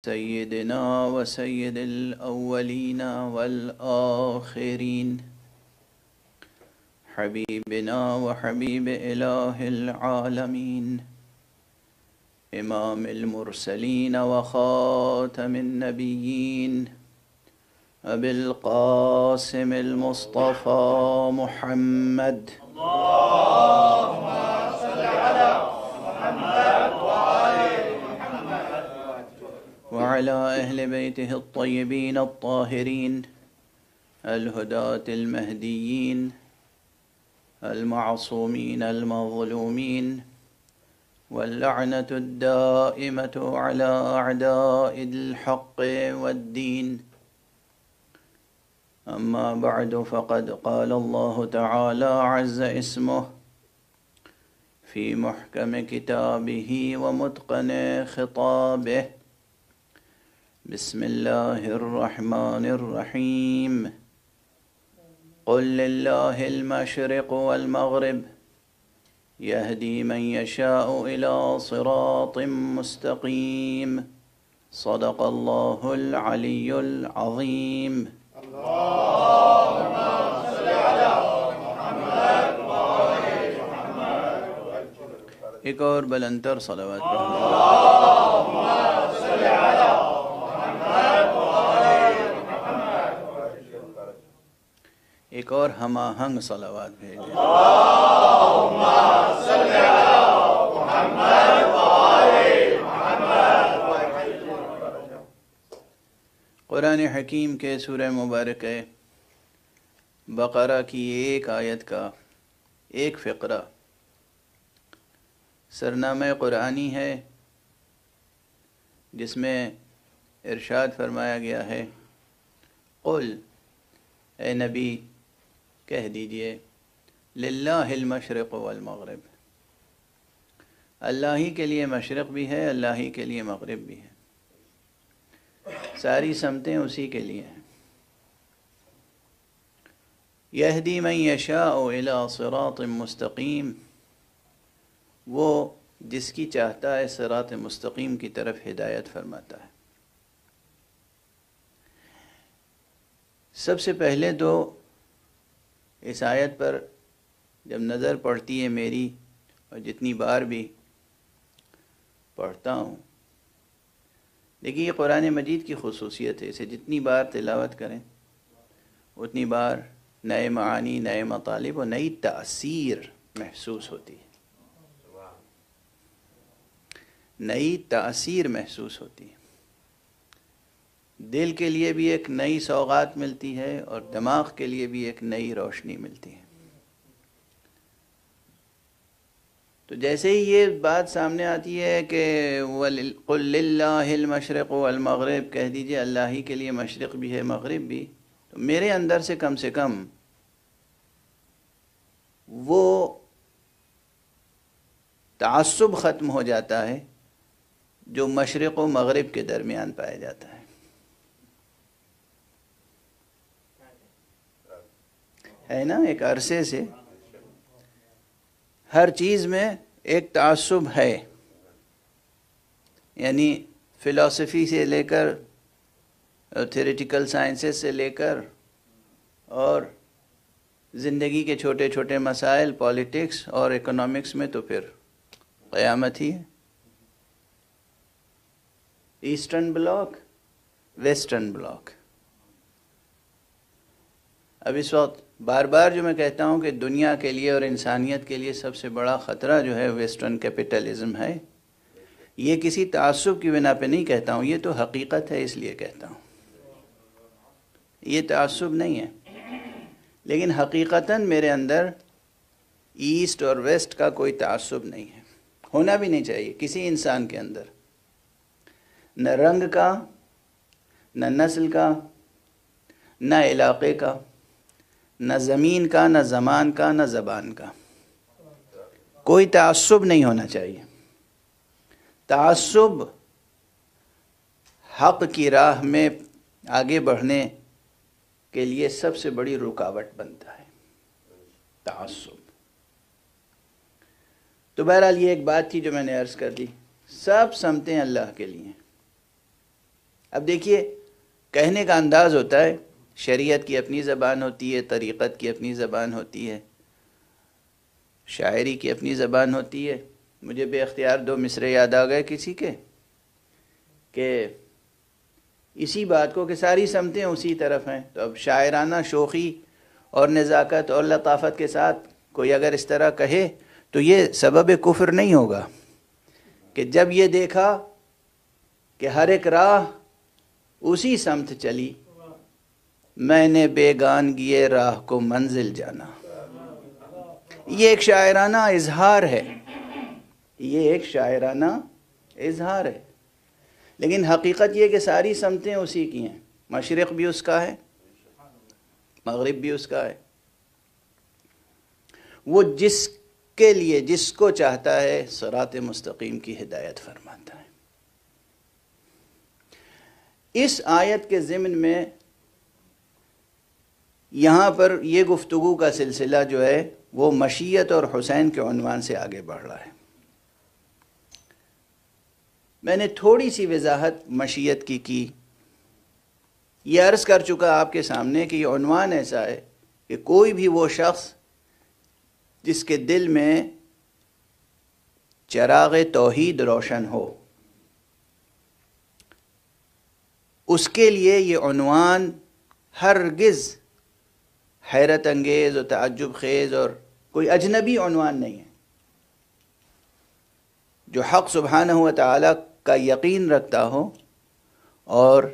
سيدنا وسيد الأولين والآخرين حبيبنا وحبيب إله العالمين إمام المرسلين وخاتم النبيين أبي القاسم المصطفى محمد اللهم صل على محمد وعلى أهل بيته الطيبين الطاهرين الهداة المهديين المعصومين المظلومين واللعنة الدائمة على أعداء الحق والدين. أما بعد، فقد قال الله تعالى عز اسمه في محكم كتابه ومتقن خطابه: بسم الله الرحمن الرحيم. قل لله المشرق والمغرب يهدي من يشاء إلى صراط مستقيم. صدق الله العلي العظيم. اللهم صل على محمد وآل محمد. ایک اور بلندتر صلوات پڑھیں. اللهم صل على محمد وآل محمد. ایک اور ہم آہنگ صلوات بھیجیں. اللهم صل على محمد وآل محمد. قرآن حکیم کے سورہ مبارکہ بقرہ کی ایک آیت کا ایک فقرہ سرنامہ قرآنی ہے، جس میں ارشاد فرمایا گیا ہے: قل، اے نبی کہہ دیجئے، للہ المشرق والمغرب، اللہ ہی کے لیے مشرق بھی ہے، اللہ ہی کے لیے مغرب بھی ہے، ساری سمتیں اسی کے لیے ہیں. یہدی من یشاء الی صراط مستقیم، وہ جس کی چاہتا ہے صراط مستقیم کی طرف ہدایت فرماتا ہے. سب سے پہلے تو اس آیت پر جب نظر پڑتی ہے میری، اور جتنی بار بھی پڑھتا ہوں، دیکھیے یہ قرآن مجید کی خصوصیت ہے، اسے جتنی بار تلاوت کریں اتنی بار نئے معانی، نئے مطالب اور نئی تاثیر محسوس ہوتی ہے، نئی تاثیر محسوس ہوتی ہے. دل کے لیے بھی ایک نئی سوغات ملتی ہے اور دماغ کے لیے بھی ایک نئی روشنی ملتی ہے. تو جیسے ہی یہ بات سامنے آتی ہے کہ قُلْ لِلَّهِ الْمَشْرِقُ وَالْمَغْرِبُ، کہہ دیجئے اللہ ہی کے لیے مشرق بھی ہے مغرب بھی، تو میرے اندر سے کم وہ تعصب ختم ہو جاتا ہے جو مشرق و مغرب کے درمیان پایا جاتا ہے نا. ایک عرصے سے ہر چیز میں ایک تعصب ہے، یعنی فلسفی سے لے کر تھیوریٹیکل سائنسز سے لے کر اور زندگی کے چھوٹے چھوٹے مسائل، پالیٹکس اور اکنامکس میں تو پھر قیامت ہی ہے. Eastern block, western bloc. اب اس وقت بار بار جو میں کہتا ہوں کہ دنیا کے لیے اور انسانیت کے لیے سب سے بڑا خطرہ جو ہے ویسٹرن کیپٹلزم ہے، یہ کسی تعصب کی بنا پہ نہیں کہتا ہوں، یہ تو حقیقت ہے اس لیے کہتا ہوں، یہ تعصب نہیں ہے. لیکن حقیقتاً میرے اندر ایسٹ اور ویسٹ کا کوئی تعصب نہیں ہے، ہونا بھی نہیں چاہیے کسی انسان کے اندر، نہ رنگ کا، نہ نسل کا، نہ علاقے کا، نہ زمین کا، نہ زمان کا، نہ زبان کا. کوئی تعصب نہیں ہونا چاہیے. تعصب حق کی راہ میں آگے بڑھنے کے لیے سب سے بڑی رکاوٹ بنتا ہے تعصب. تو بہرحال یہ ایک بات تھی جو میں نے عرض کر دی. سب سمتیں اللہ کے لیے، اب دیکھیے کہنے کا انداز ہوتا ہے، شریعت کی اپنی زبان ہوتی ہے، طریقت کی اپنی زبان ہوتی ہے، شاعری کی اپنی زبان ہوتی ہے۔ مجھے بے اختیار دو مصرے یاد آ گئے کسی کے، کہ اسی بات کو کہ ساری سمتیں اسی طرف ہیں۔ تو اب شاعرانہ شوخی اور نزاکت اور لطافت کے ساتھ کوئی اگر اس طرح کہے تو یہ سبب کفر نہیں ہوگا، کہ جب یہ دیکھا کہ ہر ایک راہ اسی سمت چلی، میں نے بیگانگی راہ کو منزل جانا۔ یہ ایک شاعرانہ اظہار ہے، یہ ایک شاعرانہ اظہار ہے، لیکن حقیقت یہ کہ ساری سمتیں اسی کی ہیں، مشرق بھی اس کا ہے، مغرب بھی اس کا ہے۔ وہ جس کے لیے جس کو چاہتا ہے صراط مستقیم کی ہدایت فرماتا ہے۔ اس آیت کے ضمن میں یہاں پر یہ گفتگو کا سلسلہ جو ہے وہ مشیت اور حسین کے عنوان سے آگے بڑھ رہا ہے۔ میں نے تھوڑی سی وضاحت مشیت کی یہ عرض کر چکا آپ کے سامنے کہ یہ عنوان ایسا ہے کہ کوئی بھی وہ شخص جس کے دل میں چراغ توحید روشن ہو، اس کے لیے یہ عنوان ہرگز حیرت انگیز اور تعجب خیز اور کوئی اجنبی عنوان نہیں ہے۔ جو حق سبحانہ و تعالی کا یقین رکھتا ہو اور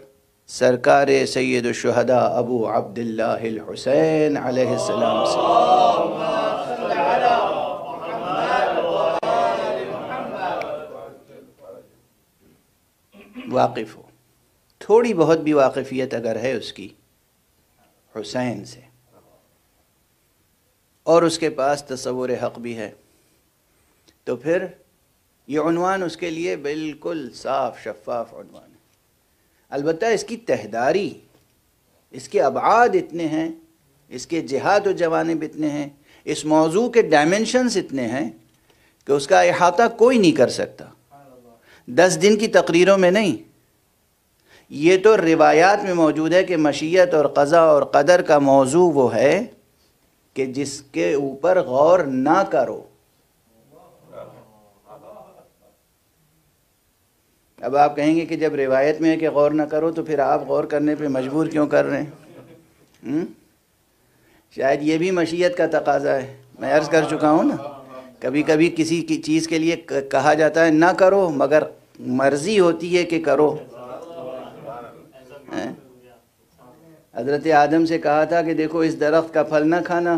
سرکار سید الشہداء ابو عبداللہ الحسین علیہ السلام سے واقف ہو، تھوڑی بہت بھی واقفیت اگر ہے اس کی حسین سے، اور اس کے پاس تصور حق بھی ہے، تو پھر یہ عنوان اس کے لیے بالکل صاف شفاف عنوان ہے۔ البتہ اس کی تہداری، اس کے ابعاد اتنے ہیں، اس کے جہات و جوانب اتنے ہیں، اس موضوع کے ڈائمنشنز اتنے ہیں کہ اس کا احاطہ کوئی نہیں کر سکتا، 10 دن کی تقریروں میں نہیں۔ یہ تو روایات میں موجود ہے کہ مشیت اور قضاء اور قدر کا موضوع وہ ہے کہ جس کے اوپر غور نہ کرو۔ اب آپ کہیں گے کہ جب روایت میں ہے کہ غور نہ کرو تو پھر آپ غور کرنے پہ مجبور کیوں کر رہے ہیں؟ شاید یہ بھی مشیت کا تقاضا ہے۔ میں عرض کر چکا ہوں نا، کبھی کبھی کسی کی چیز کے لیے کہا جاتا ہے نہ کرو، مگر مرضی ہوتی ہے کہ کرو۔ حضرت آدم سے کہا تھا کہ دیکھو اس درخت کا پھل نہ کھانا،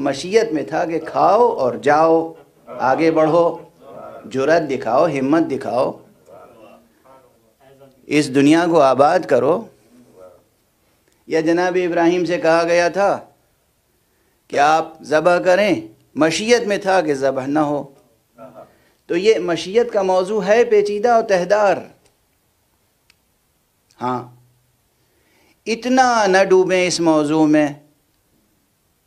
مشیت میں تھا کہ کھاؤ اور جاؤ، آگے بڑھو، جرأت دکھاؤ، ہمت دکھاؤ، اس دنیا کو آباد کرو۔ یا جناب ابراہیم سے کہا گیا تھا کہ آپ ذبح کریں، مشیت میں تھا کہ ذبح نہ ہو۔ تو یہ مشیت کا موضوع ہے پیچیدہ اور تہدار۔ ہاں، اتنا نہ ڈوبیں اس موضوع میں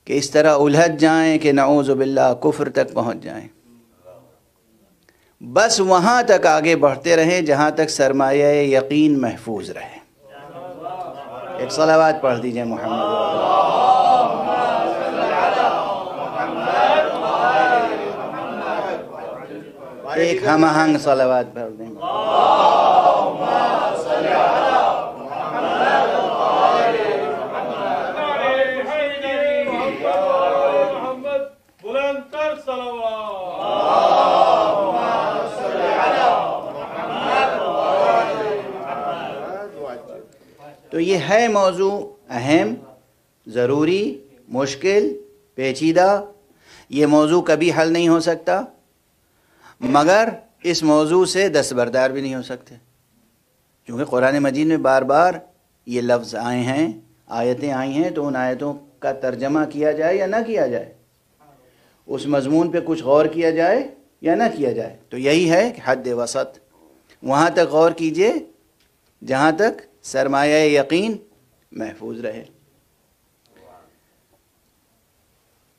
کہ اس طرح الجھ جائیں کہ نعوذ باللہ کفر تک پہنچ جائیں۔ بس وہاں تک آگے بڑھتے رہیں جہاں تک سرمایہ یقین محفوظ رہے۔ ایک صلوات پڑھ دیجئے محمد۔ ایک ہم آہنگ صلوات پڑھ دیں۔ تو یہ ہے موضوع اہم، ضروری، مشکل، پیچیدہ۔ یہ موضوع کبھی حل نہیں ہو سکتا، مگر اس موضوع سے دستبردار بھی نہیں ہو سکتے، کیونکہ قرآن مجید میں بار بار یہ لفظ آئے ہیں، آیتیں آئی ہیں، تو ان آیتوں کا ترجمہ کیا جائے یا نہ کیا جائے، اس مضمون پہ کچھ غور کیا جائے یا نہ کیا جائے۔ تو یہی ہے کہ حد وسط، وہاں تک غور کیجئے جہاں تک سرمایہ یقین محفوظ رہے۔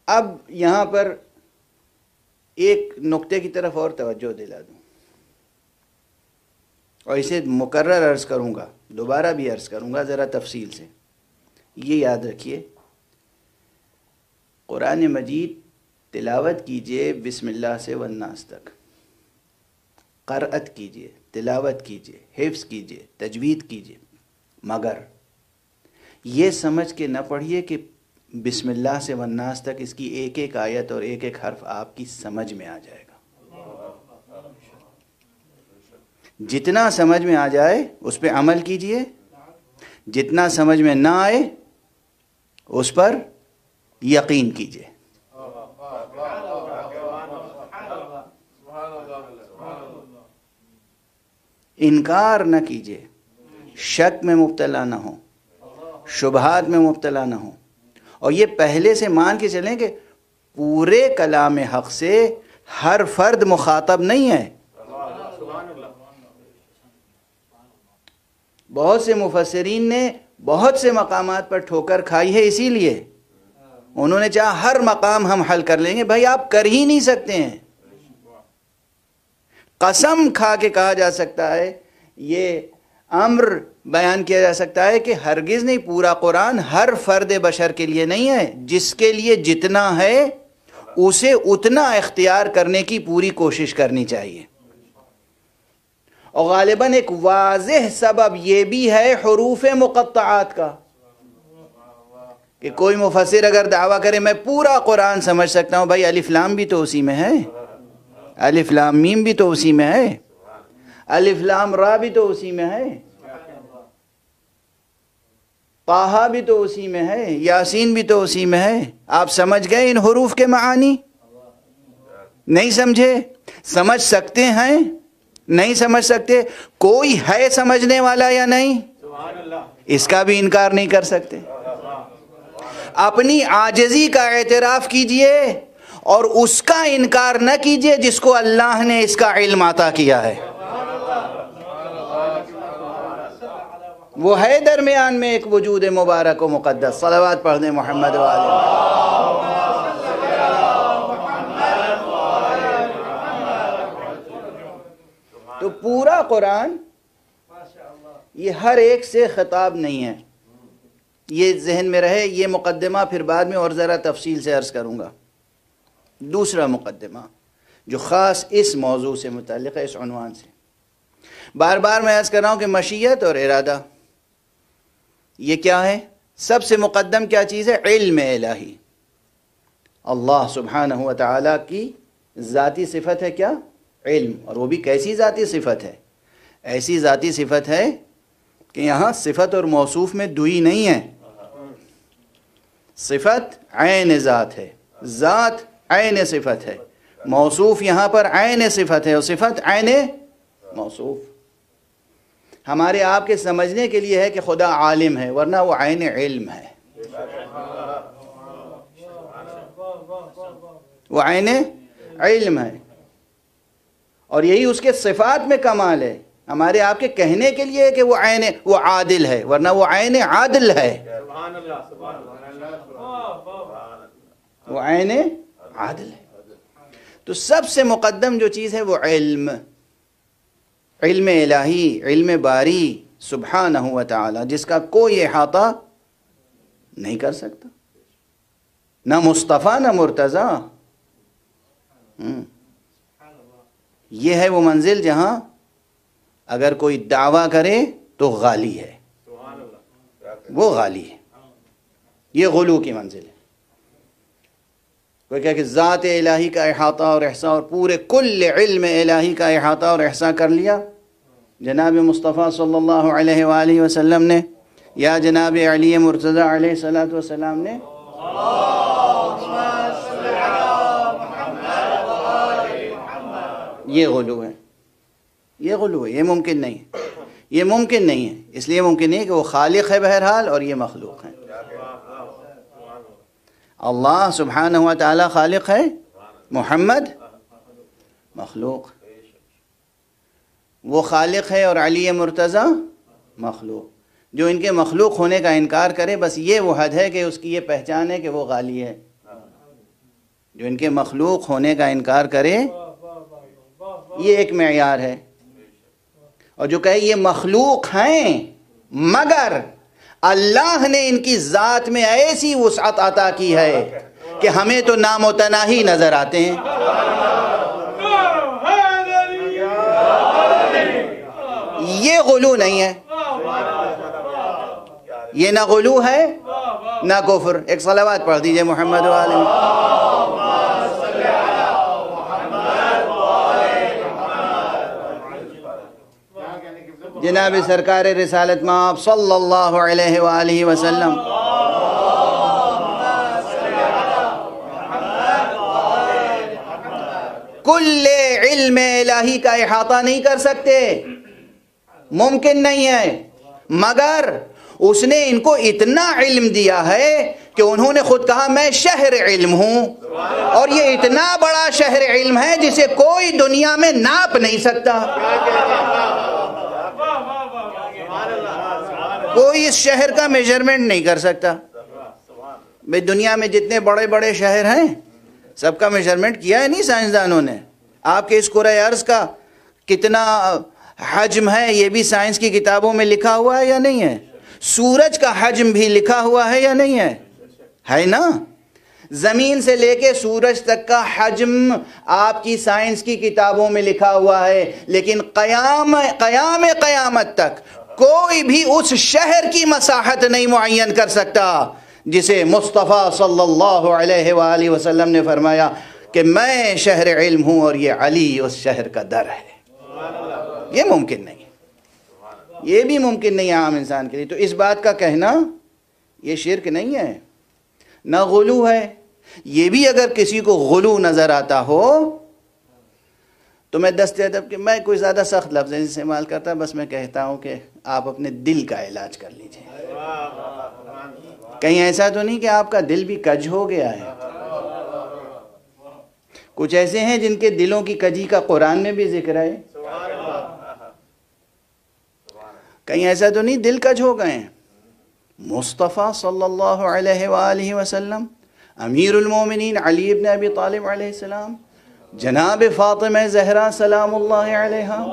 اب یہاں پر ایک نقطے کی طرف اور توجہ دلا دوں، اور اسے مکرر عرض کروں گا دوبارہ بھی عرض کروں گا ذرا تفصیل سے. یہ یاد رکھیے، قرآن مجید تلاوت کیجئے بسم اللہ سے والناس تک، قرأت کیجئے، تلاوت کیجئے، حفظ کیجئے، تجوید کیجئے، مگر یہ سمجھ کے نہ پڑھیے کہ بسم اللہ سے والناس تک اس کی ایک ایک آیت اور ایک ایک حرف آپ کی سمجھ میں آ جائے گا. جتنا سمجھ میں آ جائے اس پہ عمل کیجئے، جتنا سمجھ میں نہ آئے اس پر یقین کیجئے. انکار نہ کیجئے، شک میں مبتلا نہ ہو، شبہات میں مبتلا نہ ہو. اور یہ پہلے سے مان کے چلیں کہ پورے کلام حق سے ہر فرد مخاطب نہیں ہے. بہت سے مفسرین نے بہت سے مقامات پر ٹھوکر کھائی ہے، اسی لیے انہوں نے چاہا ہر مقام ہم حل کر لیں گے. بھائی آپ کر ہی نہیں سکتے ہیں. قسم کھا کے کہا جا سکتا ہے، یہ امر بیان کیا جا سکتا ہے کہ ہرگز نہیں، پورا قرآن ہر فرد بشر کے لیے نہیں ہے. جس کے لیے جتنا ہے اسے اتنا اختیار کرنے کی پوری کوشش کرنی چاہیے. اور غالباً ایک واضح سبب یہ بھی ہے حروف مقطعات کا، کہ کوئی مفسر اگر دعویٰ کرے میں پورا قرآن سمجھ سکتا ہوں، بھائی الف لام بھی تو اسی میں ہے، الف لام میم بھی تو اسی میں ہے، الف لام را بھی تو اسی میں ہے، طٰہٰ بھی تو اسی میں ہے، یاسین بھی تو اسی میں ہے. آپ سمجھ گئے ان حروف کے معانی؟ نہیں سمجھے؟ سمجھ سکتے ہیں؟ نہیں سمجھ سکتے؟ کوئی ہے سمجھنے والا یا نہیں؟ اس کا بھی انکار نہیں کر سکتے. اپنی عاجزی کا اعتراف کیجئے اور اس کا انکار نہ کیجئے جس کو اللہ نے اس کا علم عطا کیا ہے. وہ ہے درمیان میں ایک وجود مبارک و مقدس. صلوات پڑھ دیں محمد وآلہ. تو پورا قرآن یہ ہر ایک سے خطاب نہیں ہے، یہ ذہن میں رہے. یہ مقدمہ پھر بعد میں اور ذرا تفصیل سے عرض کروں گا. دوسرا مقدمہ جو خاص اس موضوع سے متعلق ہے، اس عنوان سے بار بار میں عرض کر رہا ہوں کہ مشیت اور ارادہ یہ کیا ہے؟ سب سے مقدم کیا چیز ہے؟ علم الہی. اللہ سبحانہ و تعالیٰ کی ذاتی صفت ہے کیا؟ علم. اور وہ بھی کیسی ذاتی صفت ہے؟ ایسی ذاتی صفت ہے کہ یہاں صفت اور موصوف میں دوئی نہیں ہے. صفت عین ذات ہے، ذات عین صفت ہے. موصوف یہاں پر عین صفت ہے اور صفت عین موصوف. ہمارے آپ کے سمجھنے کے لیے ہے کہ خدا عالم ہے، ورنہ وہ عین علم ہے. وہ عین علم ہے اور یہی اس کے صفات میں کمال ہے. ہمارے آپ کے کہنے کے لیے ہے کہ وہ عادل ہے، ورنہ وہ عین عادل ہے. وہ عین عادل ہے. تو سب سے مقدم جو چیز ہے وہ علم الہی، علم باری سبحانہ و تعالی، جس کا کوئی احاطہ نہیں کر سکتا، نہ مصطفیٰ نہ مرتضیٰ. یہ ہے وہ منزل جہاں اگر کوئی دعویٰ کرے تو غالی ہے، وہ غالی ہے. یہ غلو کی منزل ہے. کوئی کہے کہ ذات الہی کا احاطہ اور احصاء اور پورے کل علم الہی کا احاطہ اور احصاء کر لیا جناب مصطفیٰ صلی اللہ علیہ وآلہ وسلم نے یا جناب علی مرتضیٰ علیہ الصلوۃ والسلام نے. یہ غلو ہے، یہ غلو ہے. یہ ممکن نہیں ہے، یہ ممکن نہیں ہے. اس لیے ممکن نہیں کہ وہ خالق ہے بہرحال اور یہ مخلوق ہے. اللہ سبحانہ و تعالی خالق ہے، محمد مخلوق. وہ خالق ہے اور علی مرتضیٰ مخلوق. جو ان کے مخلوق ہونے کا انکار کرے بس یہ وہ حد ہے کہ اس کی یہ پہچان ہے کہ وہ غالی ہے. جو ان کے مخلوق ہونے کا انکار کرے یہ ایک معیار ہے. اور جو کہے یہ مخلوق ہیں مگر اللہ نے ان کی ذات میں ایسی وسعت عطا کی ہے کہ ہمیں تو نامتناہی نظر آتے ہیں. یہ غلو نہیں ہے، یہ نہ غلو ہے نہ کفر. ایک صلوات پڑھ دیجئے محمد و آل جناب سرکار رسالت مآب صلی اللہ علیہ وآلہ وسلم. کل علم الہی کا احاطہ نہیں کر سکتے، ممکن نہیں ہے، مگر اس نے ان کو اتنا علم دیا ہے کہ انہوں نے خود کہا میں شہر علم ہوں، اور یہ اتنا بڑا شہر علم ہے جسے کوئی دنیا میں ناپ نہیں سکتا. کوئی اس شہر کا میجرمنٹ نہیں کر سکتا. بھئی دنیا میں جتنے بڑے بڑے شہر ہیں سب کا میجرمنٹ کیا ہے نہیں سائنسدانوں نے. آپ کے اس کرۂ ارض کا کتنا حجم ہے یہ بھی سائنس کی کتابوں میں لکھا ہوا ہے یا نہیں ہے؟ سورج کا حجم بھی لکھا ہوا ہے یا نہیں ہے؟ ہے نا. زمین سے لے کے سورج تک کا حجم آپ کی سائنس کی کتابوں میں لکھا ہوا ہے، لیکن قیامت تک کوئی بھی اس شہر کی مساحت نہیں معین کر سکتا جسے مصطفیٰ صلی اللہ علیہ وآلہ وسلم نے فرمایا کہ میں شہر علم ہوں اور یہ علی اس شہر کا در ہے. یہ ممکن نہیں، یہ بھی ممکن نہیں ہے عام انسان کے لیے. تو اس بات کا کہنا یہ شرک نہیں ہے، نہ غلو ہے. یہ بھی اگر کسی کو غلو نظر آتا ہو تو میں دست ادب کہ میں کوئی زیادہ سخت لفظ استعمال کرتا، بس میں کہتا ہوں کہ آپ اپنے دل کا علاج کر لیجئے. کہیں ایسا تو نہیں کہ آپ کا دل بھی کج ہو گیا ہے؟ کچھ ایسے ہیں جن کے دلوں کی کجی کا قرآن میں بھی ذکر ہے. کہیں ایسا تو نہیں دل کج ہو گئے ہیں؟ مصطفیٰ صلی اللہ علیہ وآلہ وسلم، امیر المومنین علی ابن ابی طالب علیہ السلام، جناب فاطمہ زہرا سلام اللہ علیہا،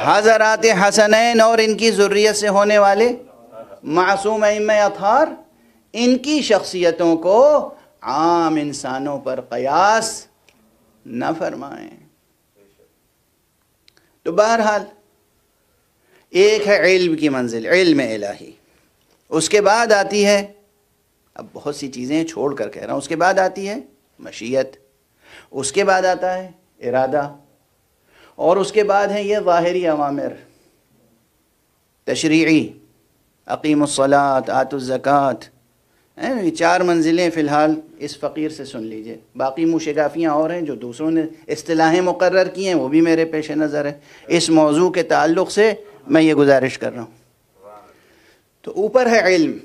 حضرات حسنین اور ان کی ذریت سے ہونے والے معصوم ائمہ اطہار، ان کی شخصیتوں کو عام انسانوں پر قیاس نہ فرمائیں. تو بہرحال ایک ہے علم کی منزل، علم الہی. اس کے بعد آتی ہے، اب بہت سی چیزیں چھوڑ کر کہہ رہا ہوں، اس کے بعد آتی ہے مشیت، اس کے بعد آتا ہے ارادہ، اور اس کے بعد ہیں یہ ظاہری اوامر تشریعی، اقیم الصلاۃ، آتوا الزکوٰۃ. یہ 4 منزلیں فی الحال اس فقیر سے سن لیجئے. باقی موشگافیاں اور ہیں جو دوسروں نے اصطلاحیں مقرر کی ہیں، وہ بھی میرے پیش نظر ہے. اس موضوع کے تعلق سے میں یہ گزارش کر رہا ہوں. تو اوپر ہے علم،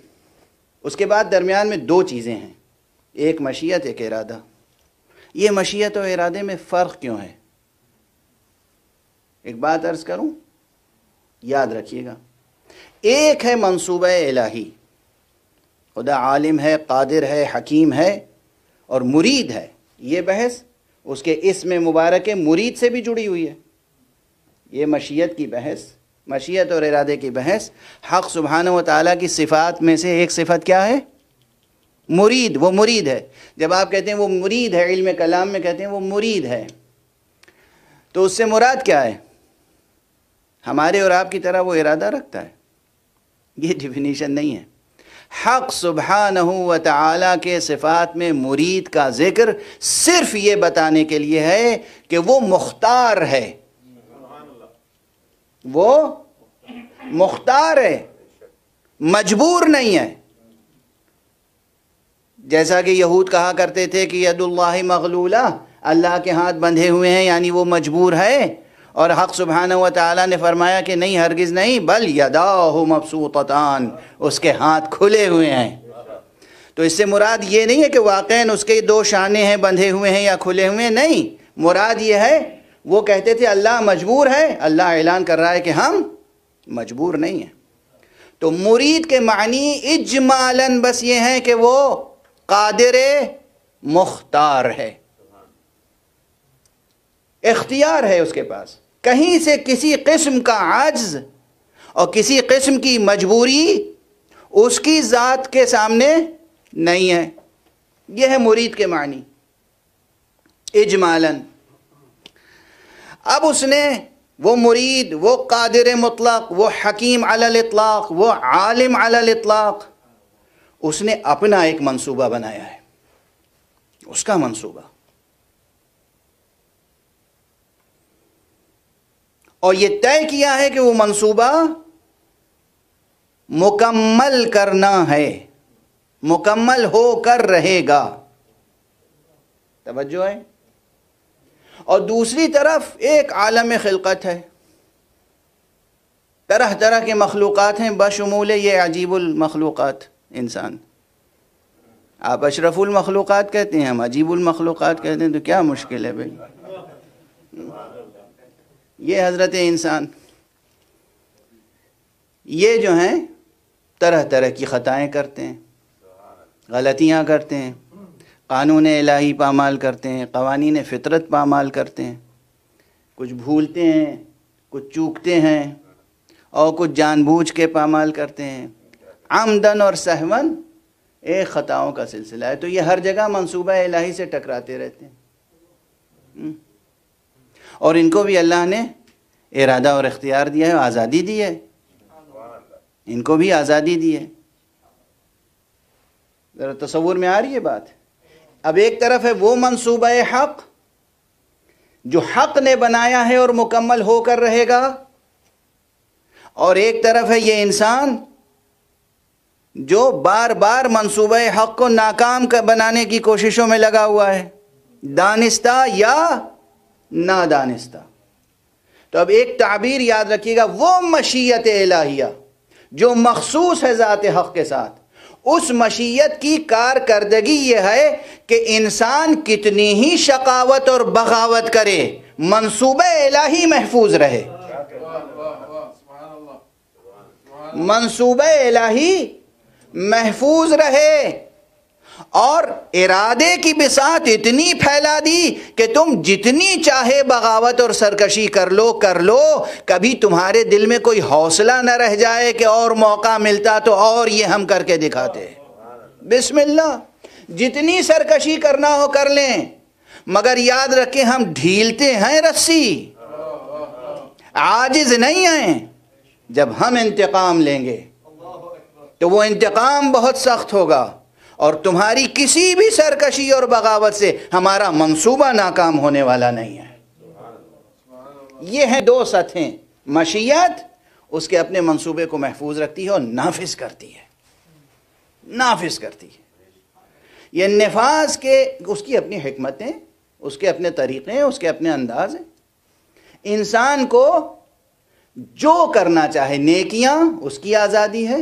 اس کے بعد درمیان میں 2 چیزیں ہیں، ایک مشیت ایک ارادہ. یہ مشیت اور ارادے میں فرق کیوں ہے؟ ایک بات عرض کروں، یاد رکھیے گا. ایک ہے منصوبہ الہی، خدا عالم ہے، قادر ہے، حکیم ہے اور مرید ہے. یہ بحث اس کے اسم مبارک مرید سے بھی جڑی ہوئی ہے. یہ مشیت کی بحث، مشیت اور ارادے کی بحث، حق سبحانہ و تعالیٰ کی صفات میں سے ایک صفت کیا ہے؟ مرید. وہ مرید ہے. جب آپ کہتے ہیں وہ مرید ہے، علم کلام میں کہتے ہیں وہ مرید ہے، تو اس سے مراد کیا ہے؟ ہمارے اور آپ کی طرح وہ ارادہ رکھتا ہے؟ یہ ڈیفینیشن نہیں ہے. حق سبحانہ و تعالیٰ کے صفات میں مرید کا ذکر صرف یہ بتانے کے لیے ہے کہ وہ مختار ہے. وہ مختار ہے، مجبور نہیں ہے. جیسا کہ یہود کہا کرتے تھے کہ ید اللہ مغلولہ، اللہ کے ہاتھ بندھے ہوئے ہیں، یعنی وہ مجبور ہے. اور حق سبحانہ و تعالیٰ نے فرمایا کہ نہیں، ہرگز نہیں، بل یداہ مبسوطتان، اس کے ہاتھ کھلے ہوئے ہیں. تو اس سے مراد یہ نہیں ہے کہ واقعاً اس کے 2 شانے ہیں، بندھے ہوئے ہیں یا کھلے ہوئے ہیں. نہیں، مراد یہ ہے، وہ کہتے تھے اللہ مجبور ہے، اللہ اعلان کر رہا ہے کہ ہم مجبور نہیں ہیں. تو مرید کے معنی اجمالاً بس یہ ہے کہ وہ قادر مختار ہے. اختیار ہے اس کے پاس، کہیں سے کسی قسم کا عجز اور کسی قسم کی مجبوری اس کی ذات کے سامنے نہیں ہے۔ یہ ہے مرید کے معنی اجمالاً۔ اب اس نے وہ مرید، وہ قادر مطلق، وہ حکیم علی الاطلاق، وہ عالم علی الاطلاق، اس نے اپنا ایک منصوبہ بنایا ہے، اس کا منصوبہ، اور یہ طے کیا ہے کہ وہ منصوبہ مکمل کرنا ہے، مکمل ہو کر رہے گا۔ توجہ ہے؟ اور دوسری طرف ایک عالم خلقت ہے، طرح طرح کے مخلوقات ہیں، بشمول یہ عجیب المخلوقات انسان۔ آپ اشرف المخلوقات کہتے ہیں، ہم عجیب المخلوقات کہتے ہیں، تو کیا مشکل ہے بھائی؟ یہ حضرت انسان، یہ جو ہیں طرح طرح کی خطائیں کرتے ہیں، غلطیاں کرتے ہیں، قانون الہی پامال کرتے ہیں، قوانین فطرت پامال کرتے ہیں، کچھ بھولتے ہیں، کچھ چوکتے ہیں، اور کچھ جان بوجھ کے پامال کرتے ہیں۔ عمدن اور سہون ایک خطاؤں کا سلسلہ ہے، تو یہ ہر جگہ منصوبہ الہی سے ٹکراتے رہتے ہیں، اور ان کو بھی اللہ نے ارادہ اور اختیار دیا ہے، آزادی دی ہے، ان کو بھی آزادی دی ہے۔ ذرا تصور میں آ رہی ہے بات؟ اب ایک طرف ہے وہ منصوبہ حق جو حق نے بنایا ہے اور مکمل ہو کر رہے گا، اور ایک طرف ہے یہ انسان جو بار بار منصوبہ حق کو ناکام بنانے کی کوششوں میں لگا ہوا ہے، دانستہ یا نادانستہ۔ تو اب ایک تعبیر یاد رکھیے گا، وہ مشیت الہیہ جو مخصوص ہے ذات حق کے ساتھ، اس مشیت کی کارکردگی یہ ہے کہ انسان کتنی ہی شقاوت اور بغاوت کرے، منصوبہ الہی محفوظ رہے، منصوبہ الہی محفوظ رہے، اور ارادے کی بساط اتنی پھیلا دی کہ تم جتنی چاہے بغاوت اور سرکشی کر لو، کبھی تمہارے دل میں کوئی حوصلہ نہ رہ جائے کہ اور موقع ملتا تو اور یہ ہم کر کے دکھاتے۔ بسم اللہ، جتنی سرکشی کرنا ہو کر لیں، مگر یاد رکھیں ہم ڈھیلتے ہیں رسی، عاجز نہیں ہیں۔ جب ہم انتقام لیں گے تو وہ انتقام بہت سخت ہوگا، اور تمہاری کسی بھی سرکشی اور بغاوت سے ہمارا منصوبہ ناکام ہونے والا نہیں ہے۔ یہ ہیں دو سطحیں، مشیت اس کے اپنے منصوبے کو محفوظ رکھتی ہے اور نافذ کرتی ہے، نافذ کرتی ہے۔ یہ نفاذ کے اس کی اپنی حکمتیں، اس کے اپنے طریقے ہیں، اس کے اپنے انداز ہیں۔ انسان کو جو کرنا چاہے، نیکیاں اس کی آزادی ہے،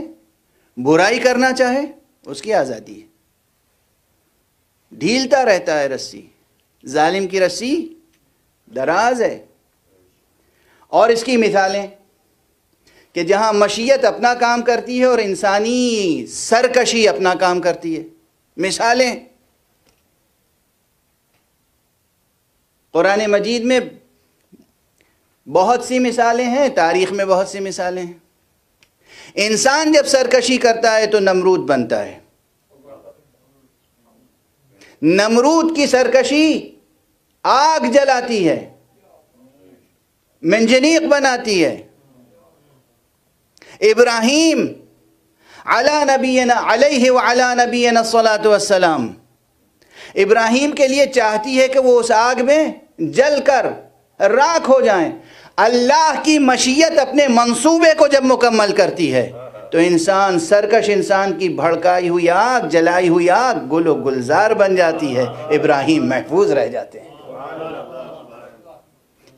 برائی کرنا چاہے اس کی آزادی ہے۔ ڈھیلتا رہتا ہے رسی، ظالم کی رسی دراز ہے۔ اور اس کی مثالیں کہ جہاں مشیت اپنا کام کرتی ہے اور انسانی سرکشی اپنا کام کرتی ہے، مثالیں قرآن مجید میں بہت سی مثالیں ہیں، تاریخ میں بہت سی مثالیں ہیں۔ انسان جب سرکشی کرتا ہے تو نمرود بنتا ہے، نمرود کی سرکشی آگ جلاتی ہے، منجنیق بناتی ہے۔ ابراہیم علی نبینا علیہ وعلی نبینا الصلاۃ والسلام، ابراہیم کے لیے چاہتی ہے کہ وہ اس آگ میں جل کر راکھ ہو جائیں۔ اللہ کی مشیت اپنے منصوبے کو جب مکمل کرتی ہے تو انسان، سرکش انسان کی بھڑکائی ہوئی آگ، جلائی ہوئی آگ گل و گلزار بن جاتی ہے، ابراہیم محفوظ رہ جاتے ہیں۔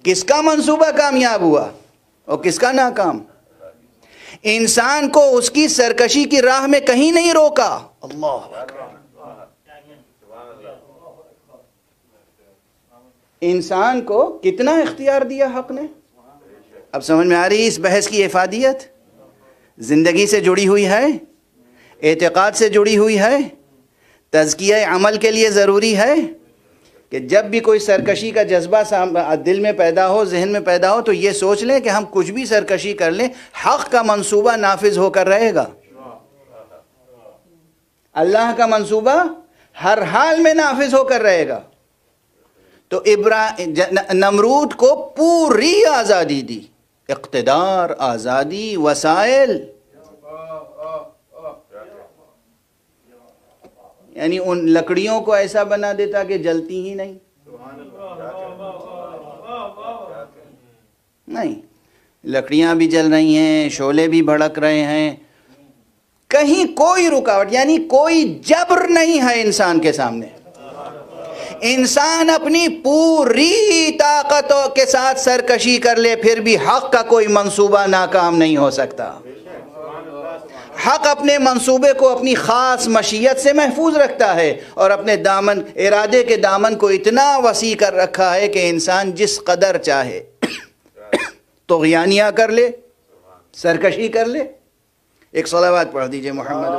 کس کا منصوبہ کامیاب ہوا اور کس کا ناکام؟ انسان کو اس کی سرکشی کی راہ میں کہیں نہیں روکا۔ اللہ اکبر۔ انسان کو کتنا اختیار دیا حق نے؟ اب سمجھ میں آ رہی اس بحث کی افادیت؟ زندگی سے جڑی ہوئی ہے، اعتقاد سے جڑی ہوئی ہے، تزکیہ عمل کے لیے ضروری ہے۔ کہ جب بھی کوئی سرکشی کا جذبہ دل میں پیدا ہو، ذہن میں پیدا ہو، تو یہ سوچ لیں کہ ہم کچھ بھی سرکشی کر لیں، حق کا منصوبہ نافذ ہو کر رہے گا۔ اللہ کا منصوبہ ہر حال میں نافذ ہو کر رہے گا۔ تو نمرود کو پوری آزادی دی، اقتدار، آزادی، وسائل، یعنی ان لکڑیوں کو ایسا بنا دیتا کہ جلتی ہی نہیں، نہیں، لکڑیاں بھی جل رہی ہیں، شعلے بھی بھڑک رہے ہیں، کہیں کوئی رکاوٹ، یعنی کوئی جبر نہیں ہے انسان کے سامنے۔ انسان اپنی پوری طاقتوں کے ساتھ سرکشی کر لے، پھر بھی حق کا کوئی منصوبہ ناکام نہیں ہو سکتا۔ حق اپنے منصوبے کو اپنی خاص مشیت سے محفوظ رکھتا ہے، اور اپنے دامن، ارادے کے دامن کو اتنا وسیع کر رکھا ہے کہ انسان جس قدر چاہے طغیانیاں کر لے، سرکشی کر لے۔ ایک صلوات پڑھ دیجئے محمد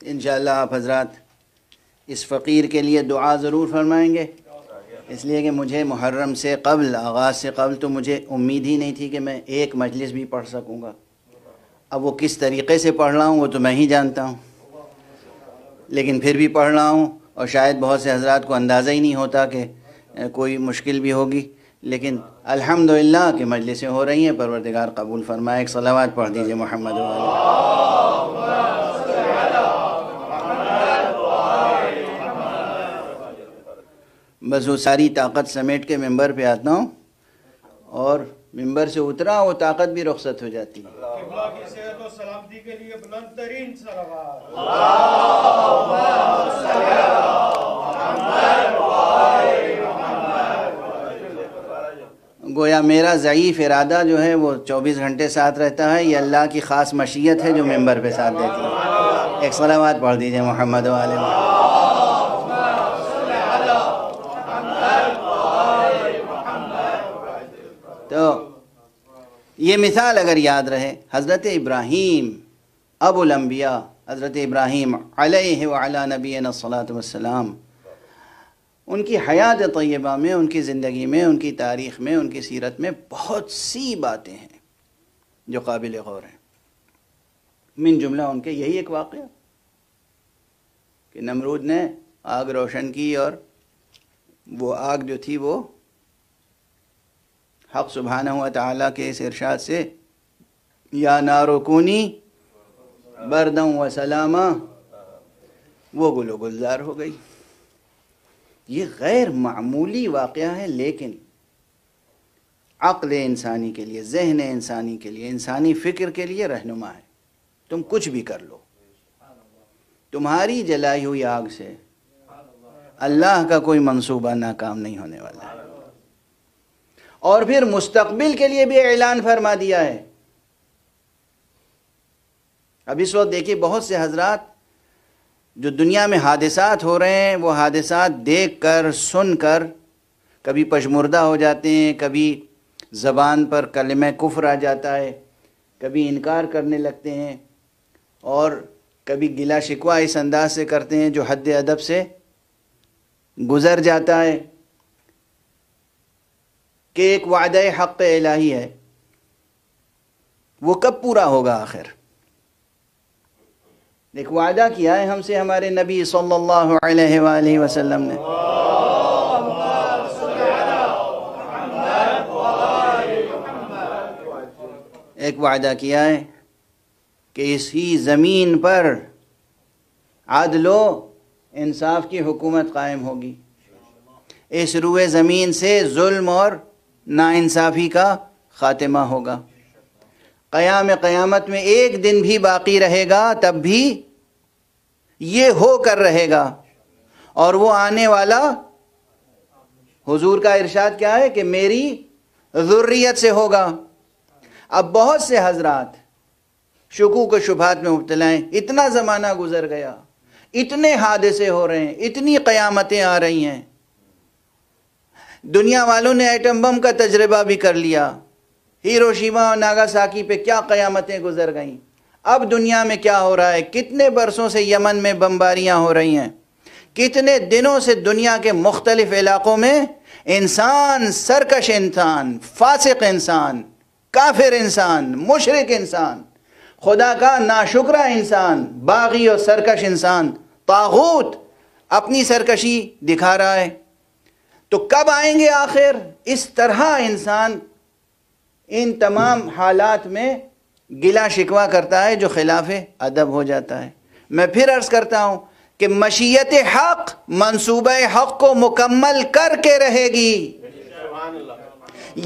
انشاءاللہ آپ حضرات اس فقیر کے لیے دعا ضرور فرمائیں گے، اس لیے کہ مجھے محرم سے قبل، آغاز سے قبل تو مجھے امید ہی نہیں تھی کہ میں ایک مجلس بھی پڑھ سکوں گا۔ اب وہ کس طریقے سے پڑھ رہا ہوں وہ تو میں ہی جانتا ہوں، لیکن پھر بھی پڑھ رہا ہوں، اور شاید بہت سے حضرات کو اندازہ ہی نہیں ہوتا کہ کوئی مشکل بھی ہوگی، لیکن الحمدللہ کہ مجلسیں ہو رہی ہیں، پروردگار قبول فرمائے۔ ایک صلوات پڑھ دیجئے محمد بس وہ ساری طاقت سمیٹ کے ممبر پہ آتا ہوں، اور ممبر سے اترا وہ طاقت بھی رخصت ہو جاتی ہے۔ قبلہ کی صحت و سلامتی کے لیے بلند ترین صلوات۔ گویا میرا ضعیف ارادہ جو ہے وہ 24 گھنٹے ساتھ رہتا ہے، یہ اللہ کی خاص مشیت ہے جو ممبر پہ ساتھ دیتی ہے۔ ایک صلوات پڑھ دیجئے محمد و آل محمد۔ تو یہ مثال اگر یاد رہے، حضرت ابراہیم ابو الانبیاء، حضرت ابراہیم علیہ وعلی نبینا الصلاۃ والسلام، ان کی حیات طیبہ میں، ان کی زندگی میں، ان کی تاریخ میں، ان کی سیرت میں بہت سی باتیں ہیں جو قابل غور ہیں۔ من جملہ ان کے یہی ایک واقعہ کہ نمرود نے آگ روشن کی، اور وہ آگ جو تھی وہ حق سبحانہ و تعالیٰ کے اس ارشاد سے یا نار کونی برداً و سلاما، وہ گل و گلزار ہو گئی۔ یہ غیر معمولی واقعہ ہے، لیکن عقل انسانی کے لیے، ذہن انسانی کے لیے، انسانی فکر کے لیے رہنما ہے۔ تم کچھ بھی کر لو، تمہاری جلائی ہوئی آگ سے اللہ کا کوئی منصوبہ ناکام نہیں ہونے والا ہے۔ اور پھر مستقبل کے لیے بھی اعلان فرما دیا ہے۔ اب اس وقت دیکھیے بہت سے حضرات جو دنیا میں حادثات ہو رہے ہیں، وہ حادثات دیکھ کر، سن کر کبھی پشمردہ ہو جاتے ہیں، کبھی زبان پر کلمہ کفر آ جاتا ہے، کبھی انکار کرنے لگتے ہیں، اور کبھی گلا شکوہ اس انداز سے کرتے ہیں جو حد ادب سے گزر جاتا ہے کہ ایک وعدہ حق الہی ہے، وہ کب پورا ہوگا آخر؟ ایک وعدہ کیا ہے ہم سے ہمارے نبی صلی اللہ علیہ وآلہ وسلم نے، ایک وعدہ کیا ہے کہ اسی زمین پر عدل و انصاف کی حکومت قائم ہوگی، اس روئے زمین سے ظلم اور ناانصافی کا خاتمہ ہوگا، قیامت میں ایک دن بھی باقی رہے گا تب بھی یہ ہو کر رہے گا، اور وہ آنے والا حضور کا ارشاد کیا ہے کہ میری ذریت سے ہوگا۔ اب بہت سے حضرات شکوک و شبہات میں مبتلا ہیں، اتنا زمانہ گزر گیا، اتنے حادثے ہو رہے ہیں، اتنی قیامتیں آ رہی ہیں، دنیا والوں نے ایٹم بم کا تجربہ بھی کر لیا، ہیروشیما اور ناگاساکی پہ کیا قیامتیں گزر گئیں۔ اب دنیا میں کیا ہو رہا ہے؟ کتنے برسوں سے یمن میں بمباریاں ہو رہی ہیں، کتنے دنوں سے دنیا کے مختلف علاقوں میں انسان، سرکش انسان، فاسق انسان، کافر انسان، مشرک انسان، خدا کا ناشکرہ انسان، باغی اور سرکش انسان، طاغوت اپنی سرکشی دکھا رہا ہے۔ تو کب آئیں گے آخر؟ اس طرح انسان ان تمام حالات میں گلا شکوہ کرتا ہے جو خلاف ادب ہو جاتا ہے۔ میں پھر عرض کرتا ہوں کہ مشیت حق منصوبہ حق کو مکمل کر کے رہے گی۔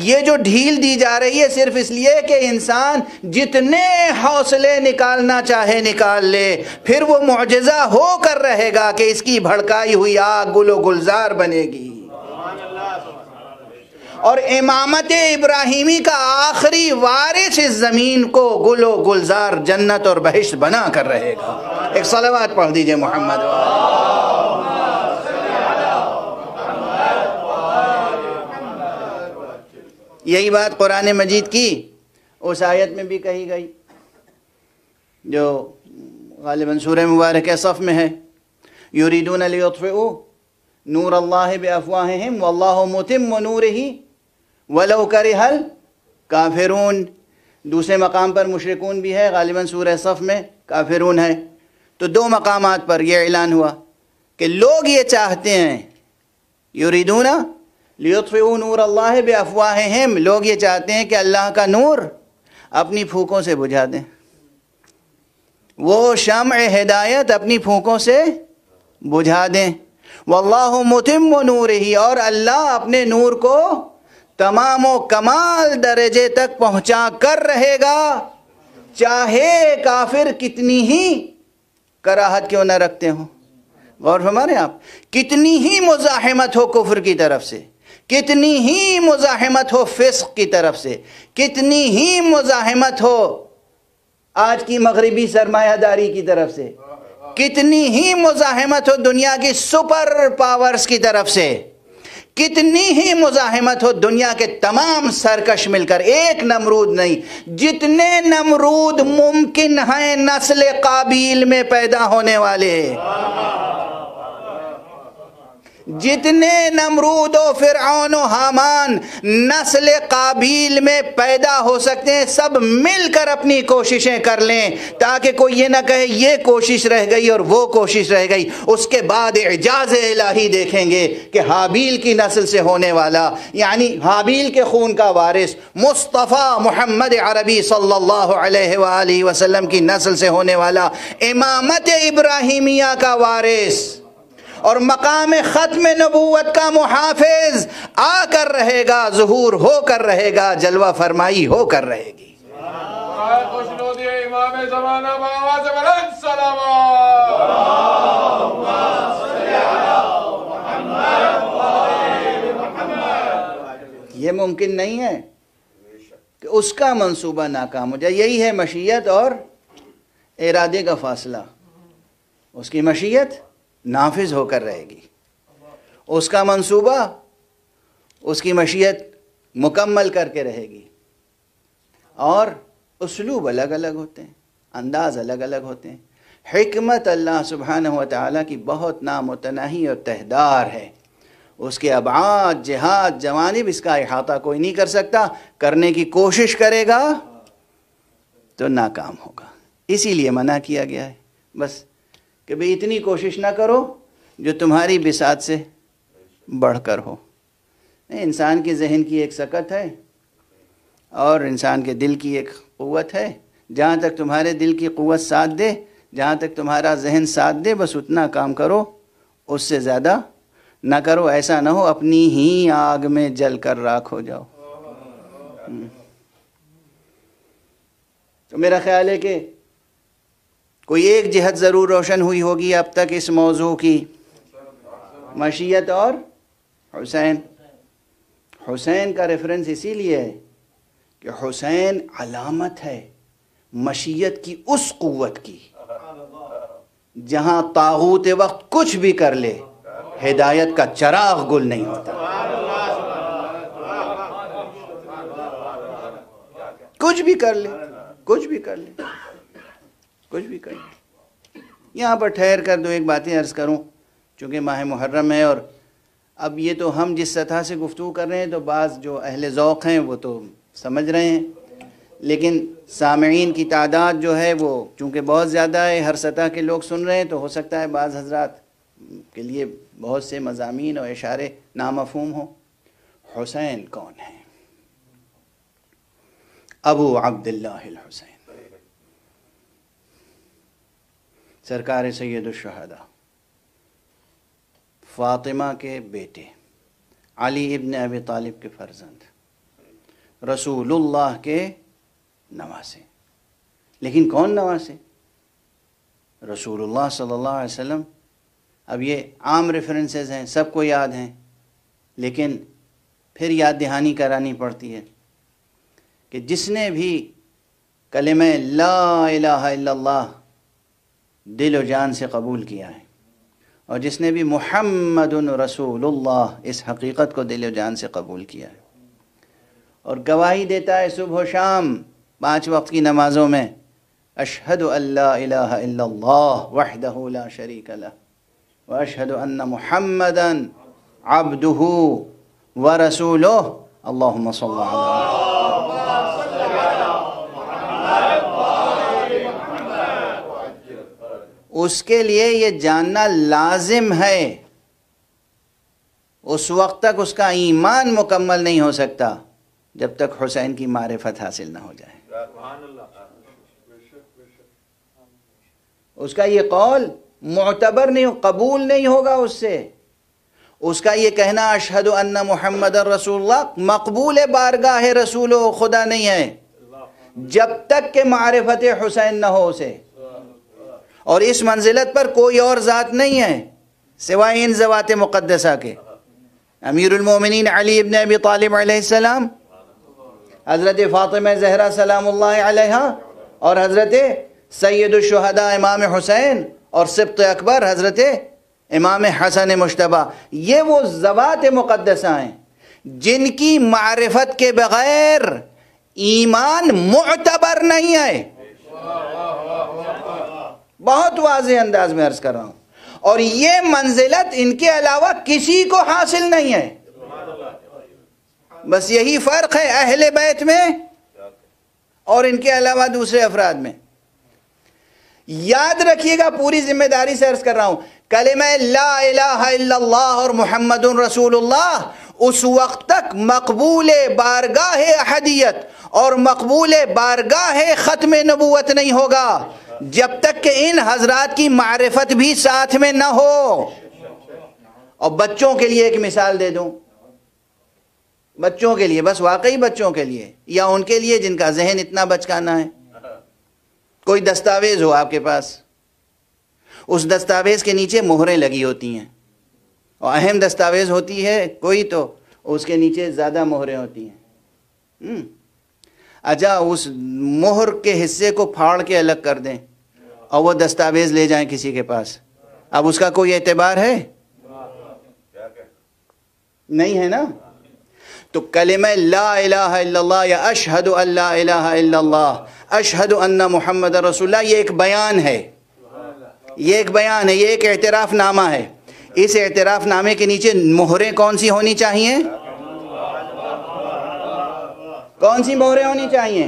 یہ جو ڈھیل دی جا رہی ہے صرف اس لیے کہ انسان جتنے حوصلے نکالنا چاہے نکال لے، پھر وہ معجزہ ہو کر رہے گا کہ اس کی بھڑکائی ہوئی آگ گل و گلزار بنے گی، اور امامت ابراہیمی کا آخری وارث اس زمین کو گل و گلزار جنت اور بہشت بنا کر رہے گا۔ ایک صلوات پڑھ دیجئے محمد۔ یہی بات قرآن مجید کی اس آیت میں بھی کہی گئی جو غالباً سورہ مبارکہ صف میں ہے، یریدون لیطفئوا نور اللہ بافواہہم واللہ متم نورہ ولو کرہ الکافرون۔ دوسرے مقام پر مشرکون بھی ہے، غالباً سورہ صف میں کافرون ہے۔ تو دو مقامات پر یہ اعلان ہوا کہ لوگ یہ چاہتے ہیں، یریدون لیطفئوا نور اللہ بافواہہم، لوگ یہ چاہتے ہیں کہ اللہ کا نور اپنی پھونکوں سے بجھا دیں، وہ شمع ہدایت اپنی پھونکوں سے بجھا دیں۔ واللہ متم نورہ، اور اللہ اپنے نور کو تمام و کمال درجے تک پہنچا کر رہے گا، چاہے کافر کتنی ہی کراہت کیوں نہ رکھتے ہوں۔ غور فرمائیں آپ، کتنی ہی مزاحمت ہو کفر کی طرف سے، کتنی ہی مزاحمت ہو فسق کی طرف سے، کتنی ہی مزاحمت ہو آج کی مغربی سرمایہ داری کی طرف سے، کتنی ہی مزاحمت ہو دنیا کی سپر پاورز کی طرف سے، کتنی ہی مزاحمت ہو دنیا کے تمام سرکش مل کر، ایک نمرود نہیں، جتنے نمرود ممکن ہیں نسل قابیل میں پیدا ہونے والے، جتنے نمرود و فرعون و حامان نسل قابیل میں پیدا ہو سکتے ہیں، سب مل کر اپنی کوششیں کر لیں تاکہ کوئی یہ نہ کہے یہ کوشش رہ گئی اور وہ کوشش رہ گئی۔ اس کے بعد اعجاز الہی دیکھیں گے کہ حابیل کی نسل سے ہونے والا، یعنی حابیل کے خون کا وارث مصطفیٰ محمد عربی صلی اللہ علیہ وآلہ وسلم کی نسل سے ہونے والا، امامت ابراہیمیہ کا وارث اور مقام ختم نبوت کا محافظ آ کر رہے گا، ظہور ہو کر رہے گا، جلوہ فرمائی ہو کر رہے گی۔ امام زمانہ بآواز بلند یہ ممکن نہیں ہے کہ اس کا منصوبہ ناکام ہو جائے۔ یہی ہے مشیت اور ارادے کا فاصلہ۔ اس کی مشیت نافذ ہو کر رہے گی، اس کا منصوبہ، اس کی مشیت مکمل کر کے رہے گی، اور اسلوب الگ الگ ہوتے ہیں، انداز الگ الگ ہوتے ہیں۔ حکمت اللہ سبحانہ و تعالیٰ کی بہت نامتناہی اور تہدار ہے، اس کے ابعاد، جہات، جوانب اس کا احاطہ کوئی نہیں کر سکتا۔ کرنے کی کوشش کرے گا تو ناکام ہوگا، اسی لیے منع کیا گیا ہے بس کہ بھئی اتنی کوشش نہ کرو جو تمہاری بساط سے بڑھ کر ہو۔ انسان کے ذہن کی ایک سکت ہے اور انسان کے دل کی ایک قوت ہے، جہاں تک تمہارے دل کی قوت ساتھ دے، جہاں تک تمہارا ذہن ساتھ دے، بس اتنا کام کرو، اس سے زیادہ نہ کرو، ایسا نہ ہو اپنی ہی آگ میں جل کر راکھ ہو جاؤ۔ تو میرا خیال ہے کہ کوئی ایک جہت ضرور روشن ہوئی ہوگی اب تک اس موضوع کی، مشیت اور حسین۔ حسین کا ریفرنس اسی لیے ہے کہ حسین علامت ہے مشیت کی اس قوت کی جہاں طاغوت وقت کچھ بھی کر لے، ہدایت کا چراغ گل نہیں ہوتا۔ کچھ بھی کر لے، کچھ بھی کر لے، کچھ بھی کر لے۔ یہاں پر ٹھہر کر دو ایک باتیں عرض کروں، چونکہ ماہ محرم ہے، اور اب یہ تو ہم جس سطح سے گفتگو کر رہے ہیں تو بعض جو اہل ذوق ہیں وہ تو سمجھ رہے ہیں، لیکن سامعین کی تعداد جو ہے وہ چونکہ بہت زیادہ ہے، ہر سطح کے لوگ سن رہے ہیں، تو ہو سکتا ہے بعض حضرات کے لیے بہت سے مضامین اور اشارے نامفہوم ہوں۔ حسین کون ہے؟ ابو عبداللہ الحسین، سرکار سید الشہداء، فاطمہ کے بیٹے، علی ابن ابی طالب کے فرزند، رسول اللہ کے نواسے۔ لیکن کون نواسے؟ رسول اللہ صلی اللہ علیہ وسلم۔ اب یہ عام ریفرنسز ہیں، سب کو یاد ہیں، لیکن پھر یاد دہانی کرانی پڑتی ہے کہ جس نے بھی کلمہ لا الہ الا اللہ دل و جان سے قبول کیا ہے، اور جس نے بھی محمد رسول اللہ اس حقیقت کو دل و جان سے قبول کیا ہے، اور گواہی دیتا ہے صبح و شام 5 وقت کی نمازوں میں، اشہد ان لا الہ الا اللہ وحدہ لا شریک لہ واشہد ان محمدا عبدہ ورسولہ اللہم صلی علی اس کے لیے یہ جاننا لازم ہے، اس وقت تک اس کا ایمان مکمل نہیں ہو سکتا جب تک حسین کی معرفت حاصل نہ ہو جائے۔ اس کا یہ قول معتبر نہیں، قبول نہیں ہوگا اس سے، اس کا یہ کہنا اشہد ان محمد رسول اللہ مقبول بارگاہ رسول خدا نہیں ہے جب تک کہ معرفت حسین نہ ہو اسے، اور اس منزلت پر کوئی اور ذات نہیں ہے سوائے ان ذوات مقدسہ کے، امیر المومنین علی ابن ابی طالب علیہ السلام، حضرت فاطمہ زہرا سلام اللہ علیہا، اور حضرت سید الشہداء امام حسین، اور سبط اکبر حضرت امام حسن مجتبی۔ یہ وہ ذوات مقدسہ ہیں جن کی معرفت کے بغیر ایمان معتبر نہیں ہے۔ بہت واضح انداز میں عرض کر رہا ہوں، اور یہ منزلت ان کے علاوہ کسی کو حاصل نہیں ہے۔ بس یہی فرق ہے اہل بیت میں اور ان کے علاوہ دوسرے افراد میں۔ یاد رکھیے گا، پوری ذمہ داری سے عرض کر رہا ہوں، کلمہ لا الہ الا اللہ اور محمد رسول اللہ اس وقت تک مقبول بارگاہ احدیت اور مقبول بارگاہ ختم نبوت نہیں ہوگا جب تک کہ ان حضرات کی معرفت بھی ساتھ میں نہ ہو۔ اور بچوں کے لیے ایک مثال دے دوں، بچوں کے لیے، بس واقعی بچوں کے لیے، یا ان کے لیے جن کا ذہن اتنا بچکانا ہے۔ کوئی دستاویز ہو آپ کے پاس، اس دستاویز کے نیچے مہریں لگی ہوتی ہیں، اور اہم دستاویز ہوتی ہے کوئی تو اس کے نیچے زیادہ مہریں ہوتی ہیں۔ اچھا، اس مہر کے حصے کو پھاڑ کے الگ کر دیں اور وہ دستاویز لے جائیں کسی کے پاس، اب اس کا کوئی اعتبار ہے؟ نہیں ہے نا۔ تو کلمہ لا الہ الا اللہ یا اشہد ان لا الہ الا اللہ، اشہد ان محمد رسول اللہ، یہ ایک بیان ہے، یہ ایک بیان ہے، یہ ایک اعتراف نامہ ہے۔ اس اعتراف نامے کے نیچے مہریں کون سی ہونی چاہیے؟ کون سی مہریں ہونی چاہیے؟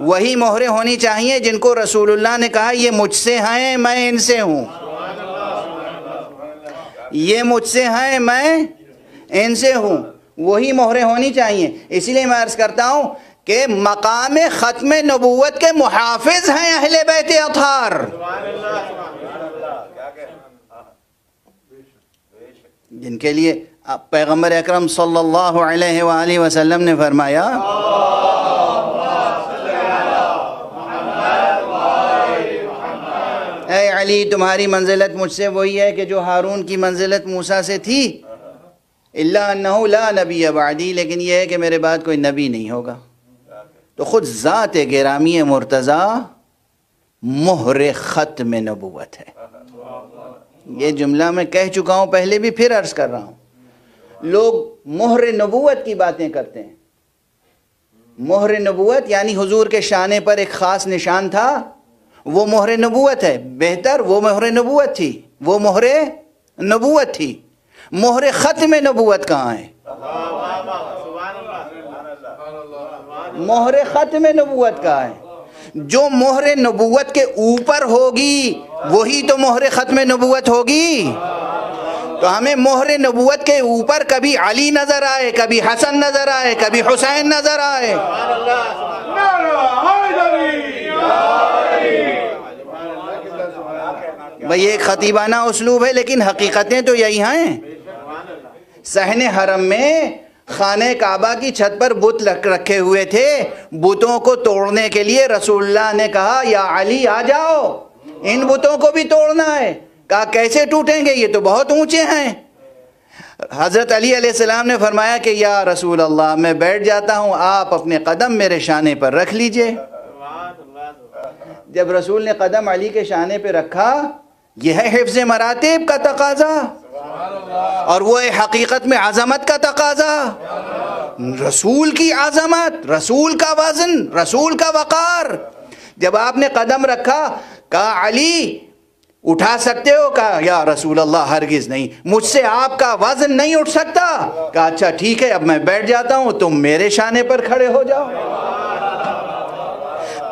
وہی مہریں ہونی چاہیے جن کو رسول اللہ نے کہا یہ مجھ سے ہیں میں ان سے ہوں، یہ مجھ سے ہیں میں ان سے ہوں، وہی مہریں ہونی چاہیے۔ اسی لیے میں عرض کرتا ہوں کہ مقام ختم نبوت کے محافظ ہیں اہل بیت اطہار، جن کے لیے پیغمبر اکرم صلی اللہ علیہ وآلہ وسلم نے فرمایا اے علی، تمہاری منزلت مجھ سے وہی ہے کہ جو ہارون کی منزلت موسیٰ سے تھی، الا انہ لا نبی بعدی، لیکن یہ ہے کہ میرے بعد کوئی نبی نہیں ہوگا۔ تو خود ذات گرامی مرتضی مہر ختم نبوت ہے۔ یہ جملہ میں کہہ چکا ہوں پہلے بھی، پھر عرض کر رہا ہوں۔ لوگ مہر نبوت کی باتیں کرتے ہیں، مہر نبوت یعنی حضور کے شانے پر ایک خاص نشان تھا، وہ مہر نبوت ہے، بہتر وہ مہر نبوت تھی، وہ مہر نبوت تھی۔ مہر ختم نبوت کہاں ہے؟ مہر ختم نبوت کہاں ہے؟ جو مہر نبوت کے اوپر ہوگی وہی تو مہر ختم نبوت ہوگی۔ تو ہمیں مہر نبوت کے اوپر کبھی علی نظر آئے، کبھی حسن نظر آئے، کبھی حسین نظر آئے، بھئی ایک خطیبانہ اسلوب ہے، لیکن حقیقتیں تو یہی ہیں۔ صحن حرم میں خانہ کعبہ کی چھت پر بت رکھے ہوئے تھے، بتوں کو توڑنے کے لیے رسول اللہ نے کہا یا علی آ جاؤ، ان بتوں کو بھی توڑنا ہے۔ کہا کیسے ٹوٹیں گے، یہ تو بہت اونچے ہیں۔ حضرت علی علیہ السلام نے فرمایا کہ یا رسول اللہ میں بیٹھ جاتا ہوں، آپ اپنے قدم میرے شانے پر رکھ لیجئے۔ جب رسول نے قدم علی کے شانے پہ رکھا، یہ ہے حفظ مراتب کا تقاضا، اور وہ ہے حقیقت میں عظمت کا تقاضا۔ رسول کی عظمت، رسول کا وزن، رسول کا وقار۔ جب آپ نے قدم رکھا، کہا علی اٹھا سکتے ہو؟ کہا یا رسول اللہ ہرگز نہیں، مجھ سے آپ کا وزن نہیں اٹھ سکتا۔ کہا اچھا ٹھیک ہے، اب میں بیٹھ جاتا ہوں، تم میرے شانے پر کھڑے ہو جاؤ۔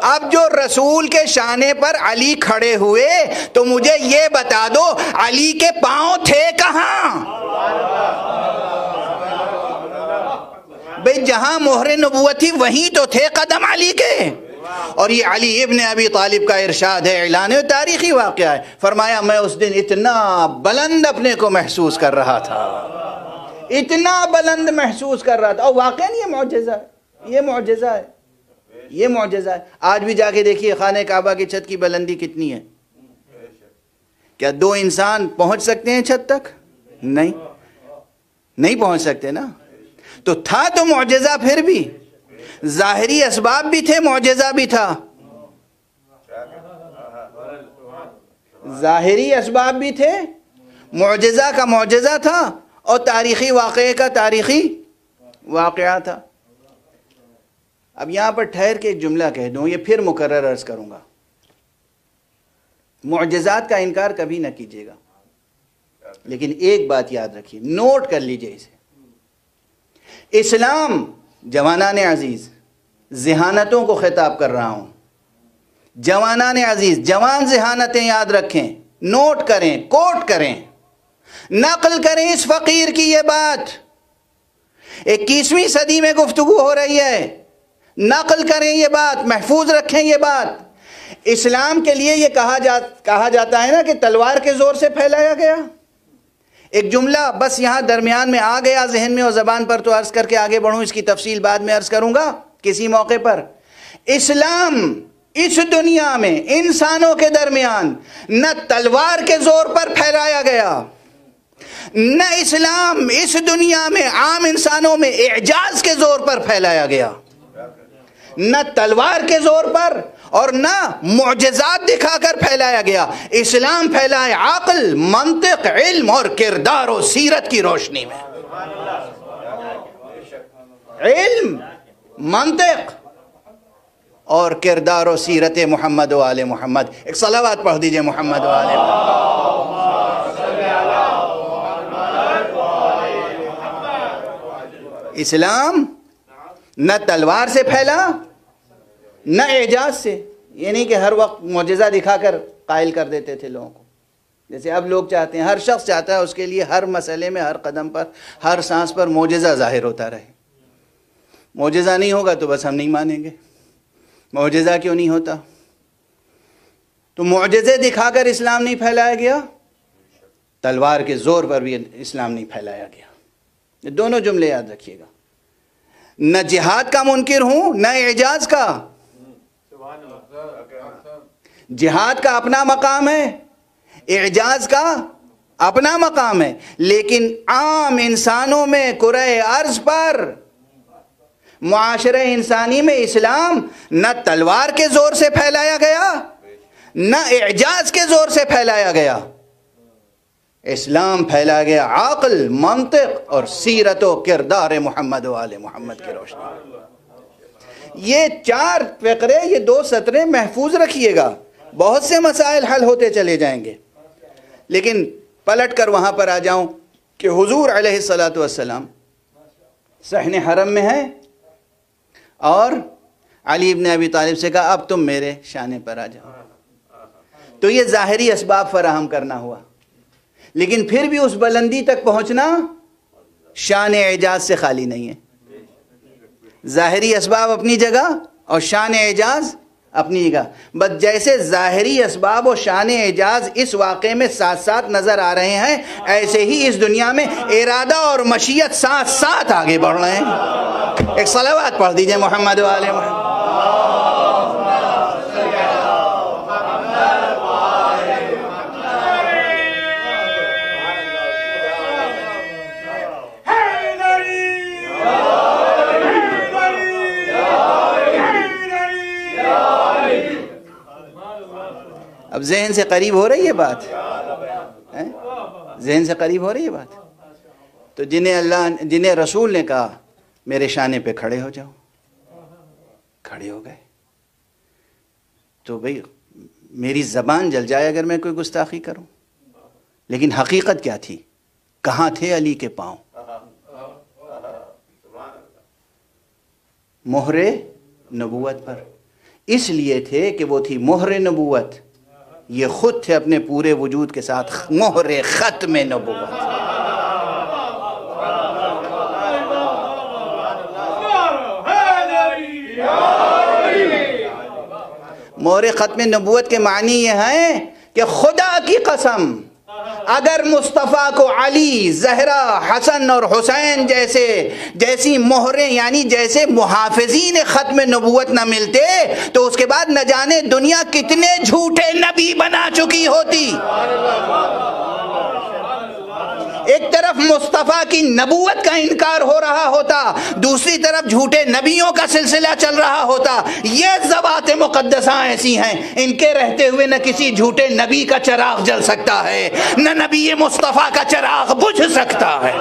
اب جو رسول کے شانے پر علی کھڑے ہوئے تو مجھے یہ بتا دو علی کے پاؤں تھے کہاں؟ بھئی جہاں مہر نبوت تھی وہیں تو تھے قدم علی کے۔ اور یہ علی ابن ابی طالب کا ارشاد ہے، اعلان تاریخی واقعہ ہے، فرمایا میں اس دن اتنا بلند اپنے کو محسوس کر رہا تھا، اتنا بلند محسوس کر رہا تھا۔ اور واقعاً یہ معجزہ ہے، یہ معجزہ ہے، یہ معجزہ ہے۔ آج بھی جا کے دیکھیے خانہ کعبہ کی چھت کی بلندی کتنی ہے۔ کیا دو انسان پہنچ سکتے ہیں چھت تک؟ نہیں پہنچ سکتے نا۔ تو تھا تو معجزہ، پھر بھی ظاہری اسباب بھی تھے، معجزہ بھی تھا۔ ظاہری اسباب بھی تھے، معجزہ کا معجزہ تھا، اور تاریخی واقعے کا تاریخی واقعہ تھا۔ اب یہاں پر ٹھہر کے ایک جملہ کہہ دوں، یہ پھر مکرر عرض کروں گا، معجزات کا انکار کبھی نہ کیجیے گا، لیکن ایک بات یاد رکھیے، نوٹ کر لیجئے اسے۔ اسلام، جوانان عزیز، ذہانتوں کو خطاب کر رہا ہوں، جوانان عزیز، جوان ذہانتیں یاد رکھیں، نوٹ کریں، کوٹ کریں، نقل کریں اس فقیر کی یہ بات۔ 21ویں صدی میں گفتگو ہو رہی ہے، نقل کریں یہ بات، محفوظ رکھیں یہ بات۔ اسلام کے لیے یہ کہا جاتا ہے نا کہ تلوار کے زور سے پھیلایا گیا۔ ایک جملہ بس یہاں درمیان میں آ گیا ذہن میں اور زبان پر، تو عرض کر کے آگے بڑھوں، اس کی تفصیل بعد میں عرض کروں گا کسی موقع پر۔ اسلام اس دنیا میں انسانوں کے درمیان نہ تلوار کے زور پر پھیلایا گیا، نہ اسلام اس دنیا میں عام انسانوں میں اعجاز کے زور پر پھیلایا گیا، نہ تلوار کے زور پر اور نہ معجزات دکھا کر پھیلایا گیا۔ اسلام پھیلا ہے عقل، منطق، علم اور کردار و سیرت کی روشنی میں۔ علم، منطق اور کردار و سیرت محمد و آل محمد۔ ایک صلوات پڑھ دیجئے محمد و آل محمد۔ اسلام نہ تلوار سے پھیلا نہ اعجاز سے، یہ نہیں کہ ہر وقت معجزہ دکھا کر قائل کر دیتے تھے لوگوں کو، جیسے اب لوگ چاہتے ہیں، ہر شخص چاہتا ہے اس کے لیے ہر مسئلے میں، ہر قدم پر، ہر سانس پر معجزہ ظاہر ہوتا رہے۔ معجزہ نہیں ہوگا تو بس ہم نہیں مانیں گے۔ معجزہ کیوں نہیں ہوتا؟ تو معجزے دکھا کر اسلام نہیں پھیلایا گیا، تلوار کے زور پر بھی اسلام نہیں پھیلایا گیا۔ یہ دونوں جملے یاد رکھیے گا، نہ جہاد کا منکر ہوں نہ اعجاز کا۔ جہاد کا اپنا مقام ہے، اعجاز کا اپنا مقام ہے، لیکن عام انسانوں میں کرۂ ارض پر، معاشرہ انسانی میں اسلام نہ تلوار کے زور سے پھیلایا گیا نہ اعجاز کے زور سے پھیلایا گیا۔ اسلام پھیلا گیا عقل، منطق اور سیرت و کردار محمد و آل محمد کی روشنی۔ یہ 4 فقرے، یہ 2 سطریں محفوظ رکھیے گا، بہت سے مسائل حل ہوتے چلے جائیں گے. لیکن پلٹ کر وہاں پر آ جاؤں کہ حضور علیہ الصلاۃ والسلام صحن حرم میں ہیں اور علی ابن ابی طالب سے کہا اب تم میرے شانے پر آ جاؤ. تو یہ ظاہری اسباب فراہم کرنا ہوا، لیکن پھر بھی اس بلندی تک پہنچنا شان اعجاز سے خالی نہیں ہے. ظاہری اسباب اپنی جگہ اور شان اعجاز اپنی جگہ. بس جیسے ظاہری اسباب اور شان اعجاز اس واقعے میں ساتھ ساتھ نظر آ رہے ہیں، ایسے ہی اس دنیا میں ارادہ اور مشیت ساتھ ساتھ آگے بڑھ رہے ہیں. ایک صلوات پڑھ دیجئے محمد و آل محمد. اب ذہن سے قریب ہو رہی ہے بات، ذہن سے قریب ہو رہی ہے بات. تو جنہیں رسول نے کہا میرے شانے پہ کھڑے ہو جاؤ، کھڑے ہو گئے. تو بھئی میری زبان جل جائے اگر میں کوئی گستاخی کروں، لیکن حقیقت کیا تھی؟ کہاں تھے علی کے پاؤں؟ مہر نبوت پر. اس لیے تھے کہ وہ تھی مہر نبوت، یہ خود تھے اپنے پورے وجود کے ساتھ مہر ختم نبوت. مہر ختم نبوت کے معنی یہ ہیں کہ خدا کی قسم اگر مصطفیٰ کو علی، زہرا، حسن اور حسین جیسی مہریں یعنی جیسے محافظین ختم نبوت نہ ملتے تو اس کے بعد نہ جانے دنیا کتنے جھوٹے نبی بنا چکی ہوتی. ایک طرف مصطفیٰ کی نبوت کا انکار ہو رہا ہوتا، دوسری طرف جھوٹے نبیوں کا سلسلہ چل رہا ہوتا. یہ ذوات مقدسہ ایسی ہیں، ان کے رہتے ہوئے نہ کسی جھوٹے نبی کا چراغ جل سکتا ہے، نہ نبی مصطفیٰ کا چراغ بجھ سکتا ہے.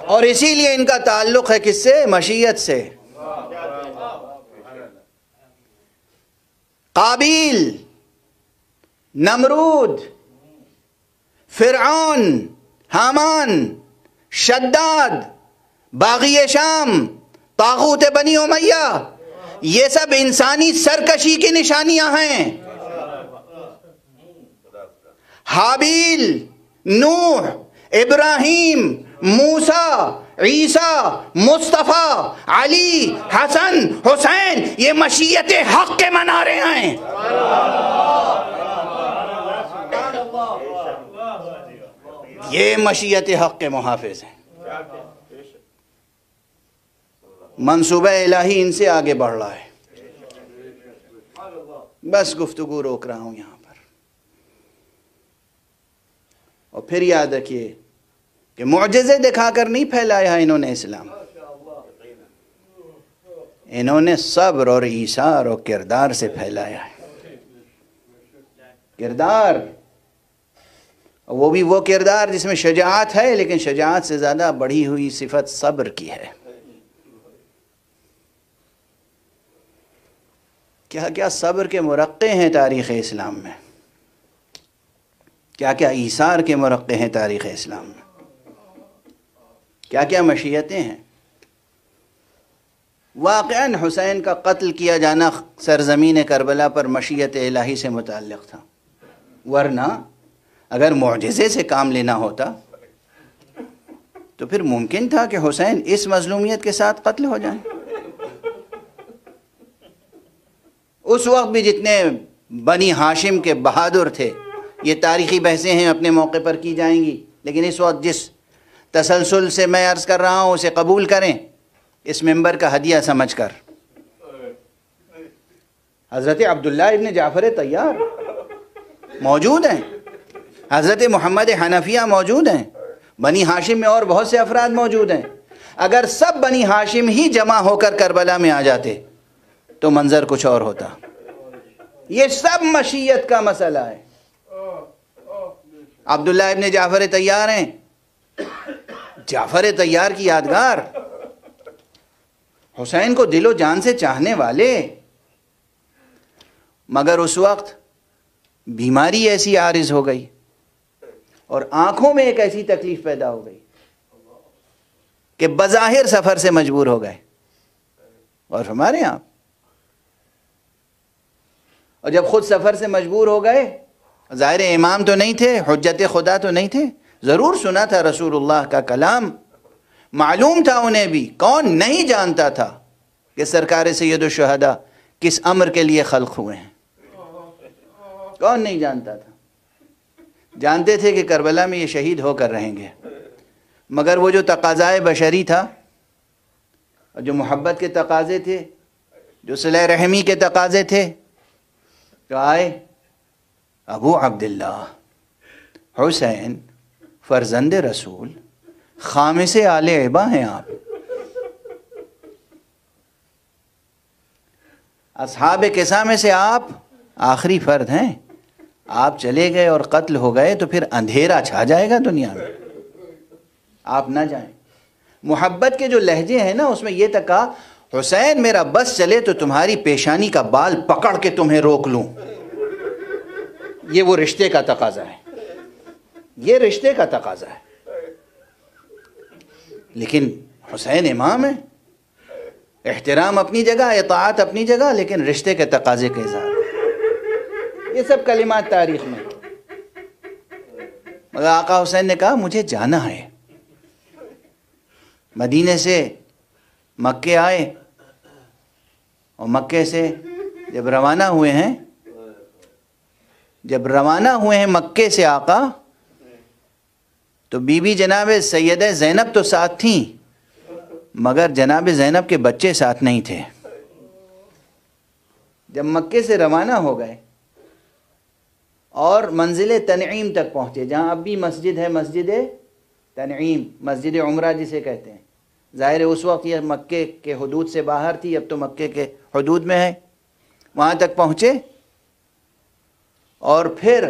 اور اسی لیے ان کا تعلق ہے کس سے؟ مشیت سے. قابیل، نمرود، فرعون، حامان، شداد، باغی شام، طاغوت بنی امیہ، یہ سب انسانی سرکشی کی نشانیاں ہیں. حابیل، نوح، ابراہیم، موسیٰ، عیسیٰ، مصطفیٰ، علی، حسن، حسین، یہ مشیت حق کے منارے ہیں. یہ مشیت حق کے محافظ ہیں. منصوبہ الہی ان سے آگے بڑھ رہا ہے. بس گفتگو روک رہا ہوں یہاں پر. اور پھر یاد رکھیے کہ معجزے دکھا کر نہیں پھیلایا انہوں نے اسلام، انہوں نے صبر اور ایثار اور کردار سے پھیلایا ہے. کردار، وہ بھی وہ کردار جس میں شجاعت ہے، لیکن شجاعت سے زیادہ بڑھی ہوئی صفت صبر کی ہے. کیا کیا صبر کے مرقع ہیں تاریخ اسلام میں، کیا کیا ایثار کے مرقع ہیں تاریخ اسلام میں، کیا کیا مشیتیں ہیں. واقعاً حسین کا قتل کیا جانا سرزمین کربلا پر مشیت الہی سے متعلق تھا، ورنہ اگر معجزے سے کام لینا ہوتا تو پھر ممکن تھا کہ حسین اس مظلومیت کے ساتھ قتل ہو جائیں. اس وقت بھی جتنے بنی ہاشم کے بہادر تھے، یہ تاریخی بحثیں ہیں اپنے موقع پر کی جائیں گی، لیکن اس وقت جس تسلسل سے میں عرض کر رہا ہوں اسے قبول کریں اس ممبر کا ہدیہ سمجھ کر. حضرت عبداللہ ابن جعفر طیار موجود ہیں، حضرت محمد حنفیہ موجود ہیں، بنی ہاشم میں اور بہت سے افراد موجود ہیں. اگر سب بنی ہاشم ہی جمع ہو کر کربلا میں آ جاتے تو منظر کچھ اور ہوتا. یہ سب مشیت کا مسئلہ ہے. عبداللہ ابن جعفر طیار ہیں، جعفر طیار کی یادگار، حسین کو دل و جان سے چاہنے والے، مگر اس وقت بیماری ایسی عارض ہو گئی اور آنکھوں میں ایک ایسی تکلیف پیدا ہو گئی کہ بظاہر سفر سے مجبور ہو گئے. اور ہمارے یہاں اور جب خود سفر سے مجبور ہو گئے، ظاہر امام تو نہیں تھے، حجت خدا تو نہیں تھے، ضرور سنا تھا رسول اللہ کا کلام، معلوم تھا انہیں بھی. کون نہیں جانتا تھا کہ سرکار سید الشہداء کس امر کے لیے خلق ہوئے ہیں؟ کون نہیں جانتا تھا؟ جانتے تھے کہ کربلا میں یہ شہید ہو کر رہیں گے، مگر وہ جو تقاضائے بشری تھا اور جو محبت کے تقاضے تھے، جو صلہ رحمی کے تقاضے تھے، تو آئے ابو عبداللہ حسین فرزند رسول خامس آل عبا ہیں آپ، اصحاب قصہ میں سے آپ آخری فرد ہیں. آپ چلے گئے اور قتل ہو گئے تو پھر اندھیرا چھا جائے گا دنیا میں. آپ نہ جائیں. محبت کے جو لہجے ہیں نا، اس میں یہ تک کہا حسین میرا بس چلے تو تمہاری پیشانی کا بال پکڑ کے تمہیں روک لوں. یہ وہ رشتے کا تقاضا ہے، یہ رشتے کا تقاضا ہے. لیکن حسین امام ہے، احترام اپنی جگہ، اطاعت اپنی جگہ، لیکن رشتے کے تقاضے کے اظہار. یہ سب کلمات تاریخ میں. مگر آقا حسین نے کہا مجھے جانا ہے. مدینے سے مکے آئے اور مکے سے جب روانہ ہوئے ہیں مکے سے آقا، تو بی بی جناب سیدہ زینب تو ساتھ تھیں، مگر جناب زینب کے بچے ساتھ نہیں تھے. جب مکے سے روانہ ہو گئے اور منزل تنعیم تک پہنچے، جہاں اب بھی مسجد ہے، مسجد تنعیم، مسجد عمرہ جسے کہتے ہیں. ظاہر ہے اس وقت یہ مکے کے حدود سے باہر تھی، اب تو مکے کے حدود میں ہے. وہاں تک پہنچے اور پھر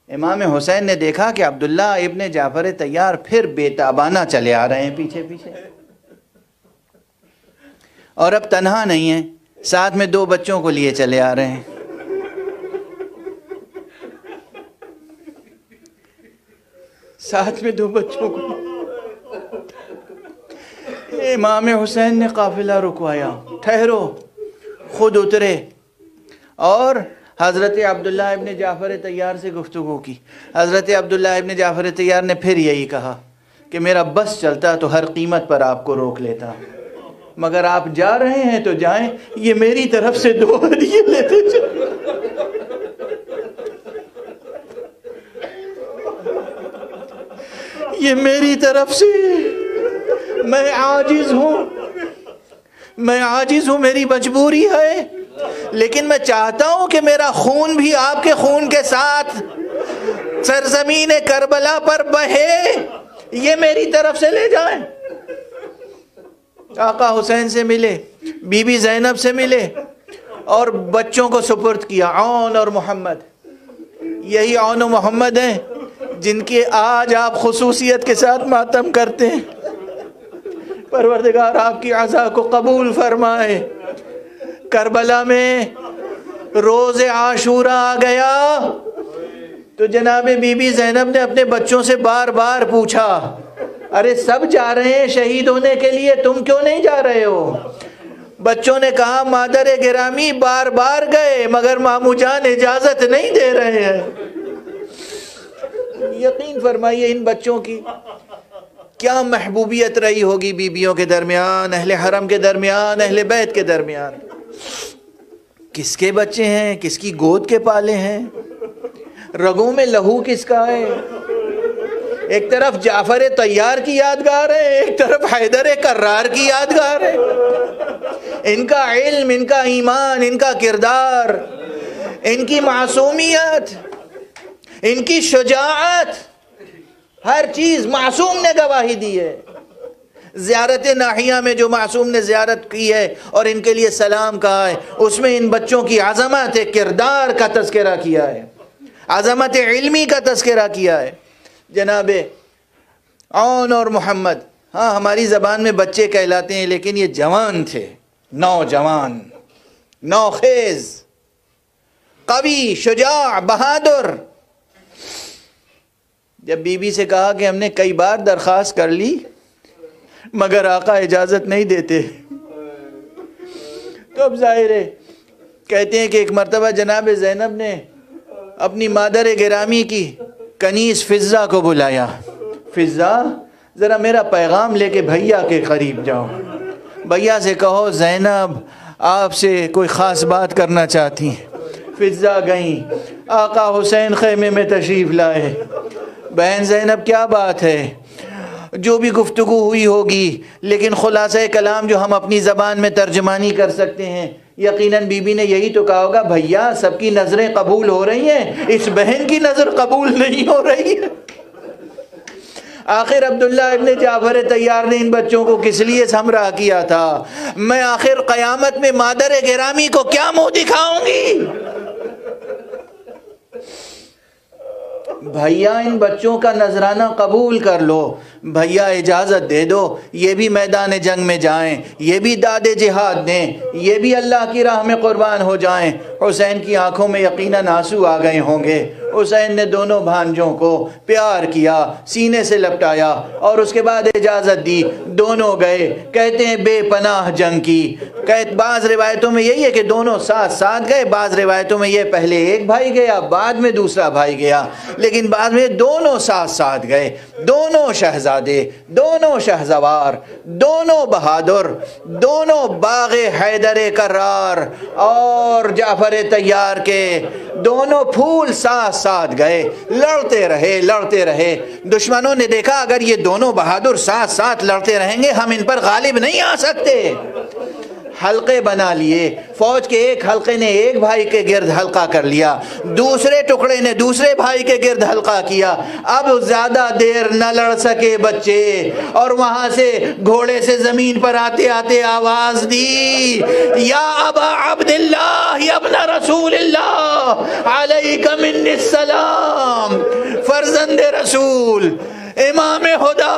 امام حسین نے دیکھا کہ عبداللہ ابن جعفر طیار پھر بے تابانہ چلے آ رہے ہیں پیچھے پیچھے، اور اب تنہا نہیں ہیں، ساتھ میں 2 بچوں کو لیے چلے آ رہے ہیں. ساتھ میں 2 بچوں کو. امام حسین نے قافلہ رکوایا، ٹھہرو، خود اترے اور حضرت عبداللہ ابن جعفر طیار سے گفتگو کی. حضرت عبداللہ ابن جعفر طیار نے پھر یہی کہا کہ میرا بس چلتا تو ہر قیمت پر آپ کو روک لیتا، مگر آپ جا رہے ہیں تو جائیں، یہ میری طرف سے 2 ہدیے لیتے چلیں. یہ میری طرف سے، میں عاجز ہوں، میری مجبوری ہے، لیکن میں چاہتا ہوں کہ میرا خون بھی آپ کے خون کے ساتھ سرزمین کربلا پر بہے، یہ میری طرف سے لے جائیں. آقا حسین سے ملے، بی بی زینب سے ملے اور بچوں کو سپرد کیا. عون اور محمد، یہی عون و محمد ہیں جن کے آج آپ خصوصیت کے ساتھ ماتم کرتے ہیں. پروردگار آپ کی عزا کو قبول فرمائے. کربلا میں روز عاشورہ آ گیا تو جناب بی بی زینب نے اپنے بچوں سے بار بار پوچھا، ارے سب جا رہے ہیں شہید ہونے کے لیے، تم کیوں نہیں جا رہے ہو؟ بچوں نے کہا مادر گرامی بار بار گئے مگر مامو جان اجازت نہیں دے رہے ہیں. یقین فرمائیے ان بچوں کی کیا محبوبیت رہی ہوگی بیویوں کے درمیان، اہل حرم کے درمیان، اہل بیت کے درمیان. کس کے بچے ہیں، کس کی گود کے پالے ہیں، رگوں میں لہو کس کا ہے. ایک طرف جعفر طیار کی یادگار ہے، ایک طرف حیدر کرار کی یادگار ہے. ان کا علم، ان کا ایمان، ان کا کردار، ان کی معصومیت، ان کی شجاعت، ہر چیز معصوم نے گواہی دی ہے. زیارت ناحیہ میں جو معصوم نے زیارت کی ہے اور ان کے لیے سلام کہا ہے، اس میں ان بچوں کی عظمت کردار کا تذکرہ کیا ہے، عظمت علمی کا تذکرہ کیا ہے۔ جناب عون اور محمد، ہاں ہماری زبان میں بچے کہلاتے ہیں، لیکن یہ جوان تھے، نوجوان، نوخیز، قوی، شجاع، بہادر۔ جب بی بی سے کہا کہ ہم نے کئی بار درخواست کر لی مگر آقا اجازت نہیں دیتے، تو اب ظاہر ہے، کہتے ہیں کہ ایک مرتبہ جناب زینب نے اپنی مادر گرامی کی کنیز فضہ کو بلایا، فضہ ذرا میرا پیغام لے کے بھیا کے قریب جاؤ، بھیا سے کہو زینب آپ سے کوئی خاص بات کرنا چاہتی ہیں۔ فضہ گئیں، آقا حسین خیمے میں تشریف لائے۔ بہن زینب کیا بات ہے؟ جو بھی گفتگو ہوئی ہوگی، لیکن خلاصہ کلام جو ہم اپنی زبان میں ترجمانی کر سکتے ہیں، یقیناً بی بی نے یہی تو کہا ہوگا بھیا سب کی نظریں قبول ہو رہی ہیں، اس بہن کی نظر قبول نہیں ہو رہی ہے۔ آخر عبداللہ ابن جعفر طیار نے ان بچوں کو کس لیے ہمراہ کیا تھا؟ میں آخر قیامت میں مادر گرامی کو کیا منہ دکھاؤں گی؟ بھیا ان بچوں کا نذرانہ قبول کر لو، بھیا اجازت دے دو، یہ بھی میدان جنگ میں جائیں، یہ بھی داد جہاد دیں، یہ بھی اللہ کی راہ میں قربان ہو جائیں۔ حسین کی آنکھوں میں یقیناً آنسو آ گئے ہوں گے۔ حسین نے دونوں بھانجوں کو پیار کیا، سینے سے لپٹایا اور اس کے بعد اجازت دی، دونوں گئے۔ کہتے ہیں بے پناہ جنگ کی، بعض روایتوں میں یہی ہے کہ دونوں ساتھ ساتھ گئے، بعض روایتوں میں یہ پہلے ایک بھائی گیا بعد میں دوسرا بھائی گیا، لیکن بعد میں دونوں ساتھ ساتھ گئے، دونوں شہزادے، دونوں شہزوار، دونوں بہادر، دونوں باغ حیدر کرار اور جعفر طیار کے دونوں پھول ساتھ ساتھ گئے، لڑتے رہے۔ دشمنوں نے دیکھا اگر یہ دونوں بہادر ساتھ ساتھ لڑتے رہیں گے ہم ان پر غالب نہیں آ سکتے۔ حلقے بنا لیے، فوج کے ایک حلقے نے ایک بھائی کے گرد حلقہ کر لیا، دوسرے ٹکڑے نے دوسرے بھائی کے گرد حلقہ کیا۔ اب زیادہ دیر نہ لڑ سکے بچے، اور وہاں سے گھوڑے سے زمین پر آتے آتے آواز دی، یا ابا عبداللہ یا ابن رسول اللہ علیک منی السلام، فرزند رسول، امام خدا،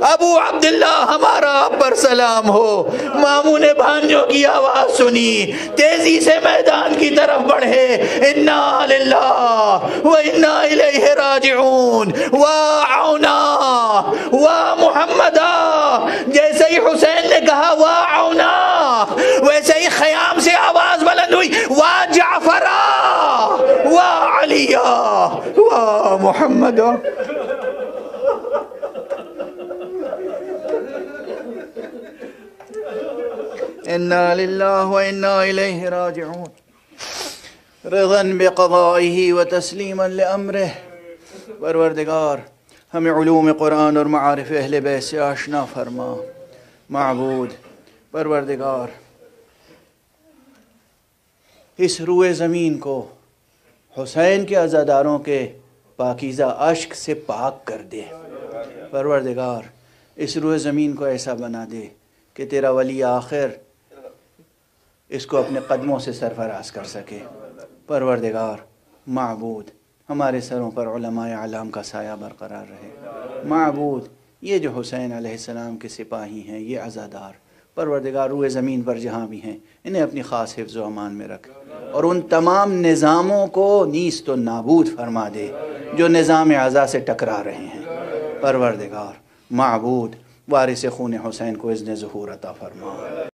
ابو عبداللہ ہمارا آپ پر سلام ہو۔ ماموں نے بھانجوں کی آواز سنی، تیزی سے میدان کی طرف بڑھے، انا للہ و انا الیہ راجعون، وا عونا وا محمدا۔ جیسے ہی حسین نے کہا وا عونا، ویسے ہی خیام سے آواز بلند ہوئی، وا جعفرا وا علیہ وا محمدا۔ انا للہ و انا الیہ راجعون، رضا بقضائہ و تسلیما لامرہ۔ پروردگار ہمیں علوم قرآن اور معارف اہل بیت سے آشنا فرما۔ معبود پروردگار اس روئے زمین کو حسین کے عزاداروں کے پاکیزہ اشک سے پاک کر دے۔ پروردگار اس روئے زمین کو ایسا بنا دے کہ تیرا ولی آخر اس کو اپنے قدموں سے سرفراز کر سکے۔ پروردگار معبود ہمارے سروں پر علماء اعلام کا سایہ برقرار رہے۔ معبود یہ جو حسین علیہ السلام کے سپاہی ہیں، یہ عزادار، پروردگار روئے زمین پر جہاں بھی ہیں انہیں اپنی خاص حفظ و امان میں رکھ، اور ان تمام نظاموں کو نیست و نابود فرما دے جو نظام عزا سے ٹکرا رہے ہیں۔ پروردگار معبود وارث خون حسین کو اذن ظہور عطا فرما۔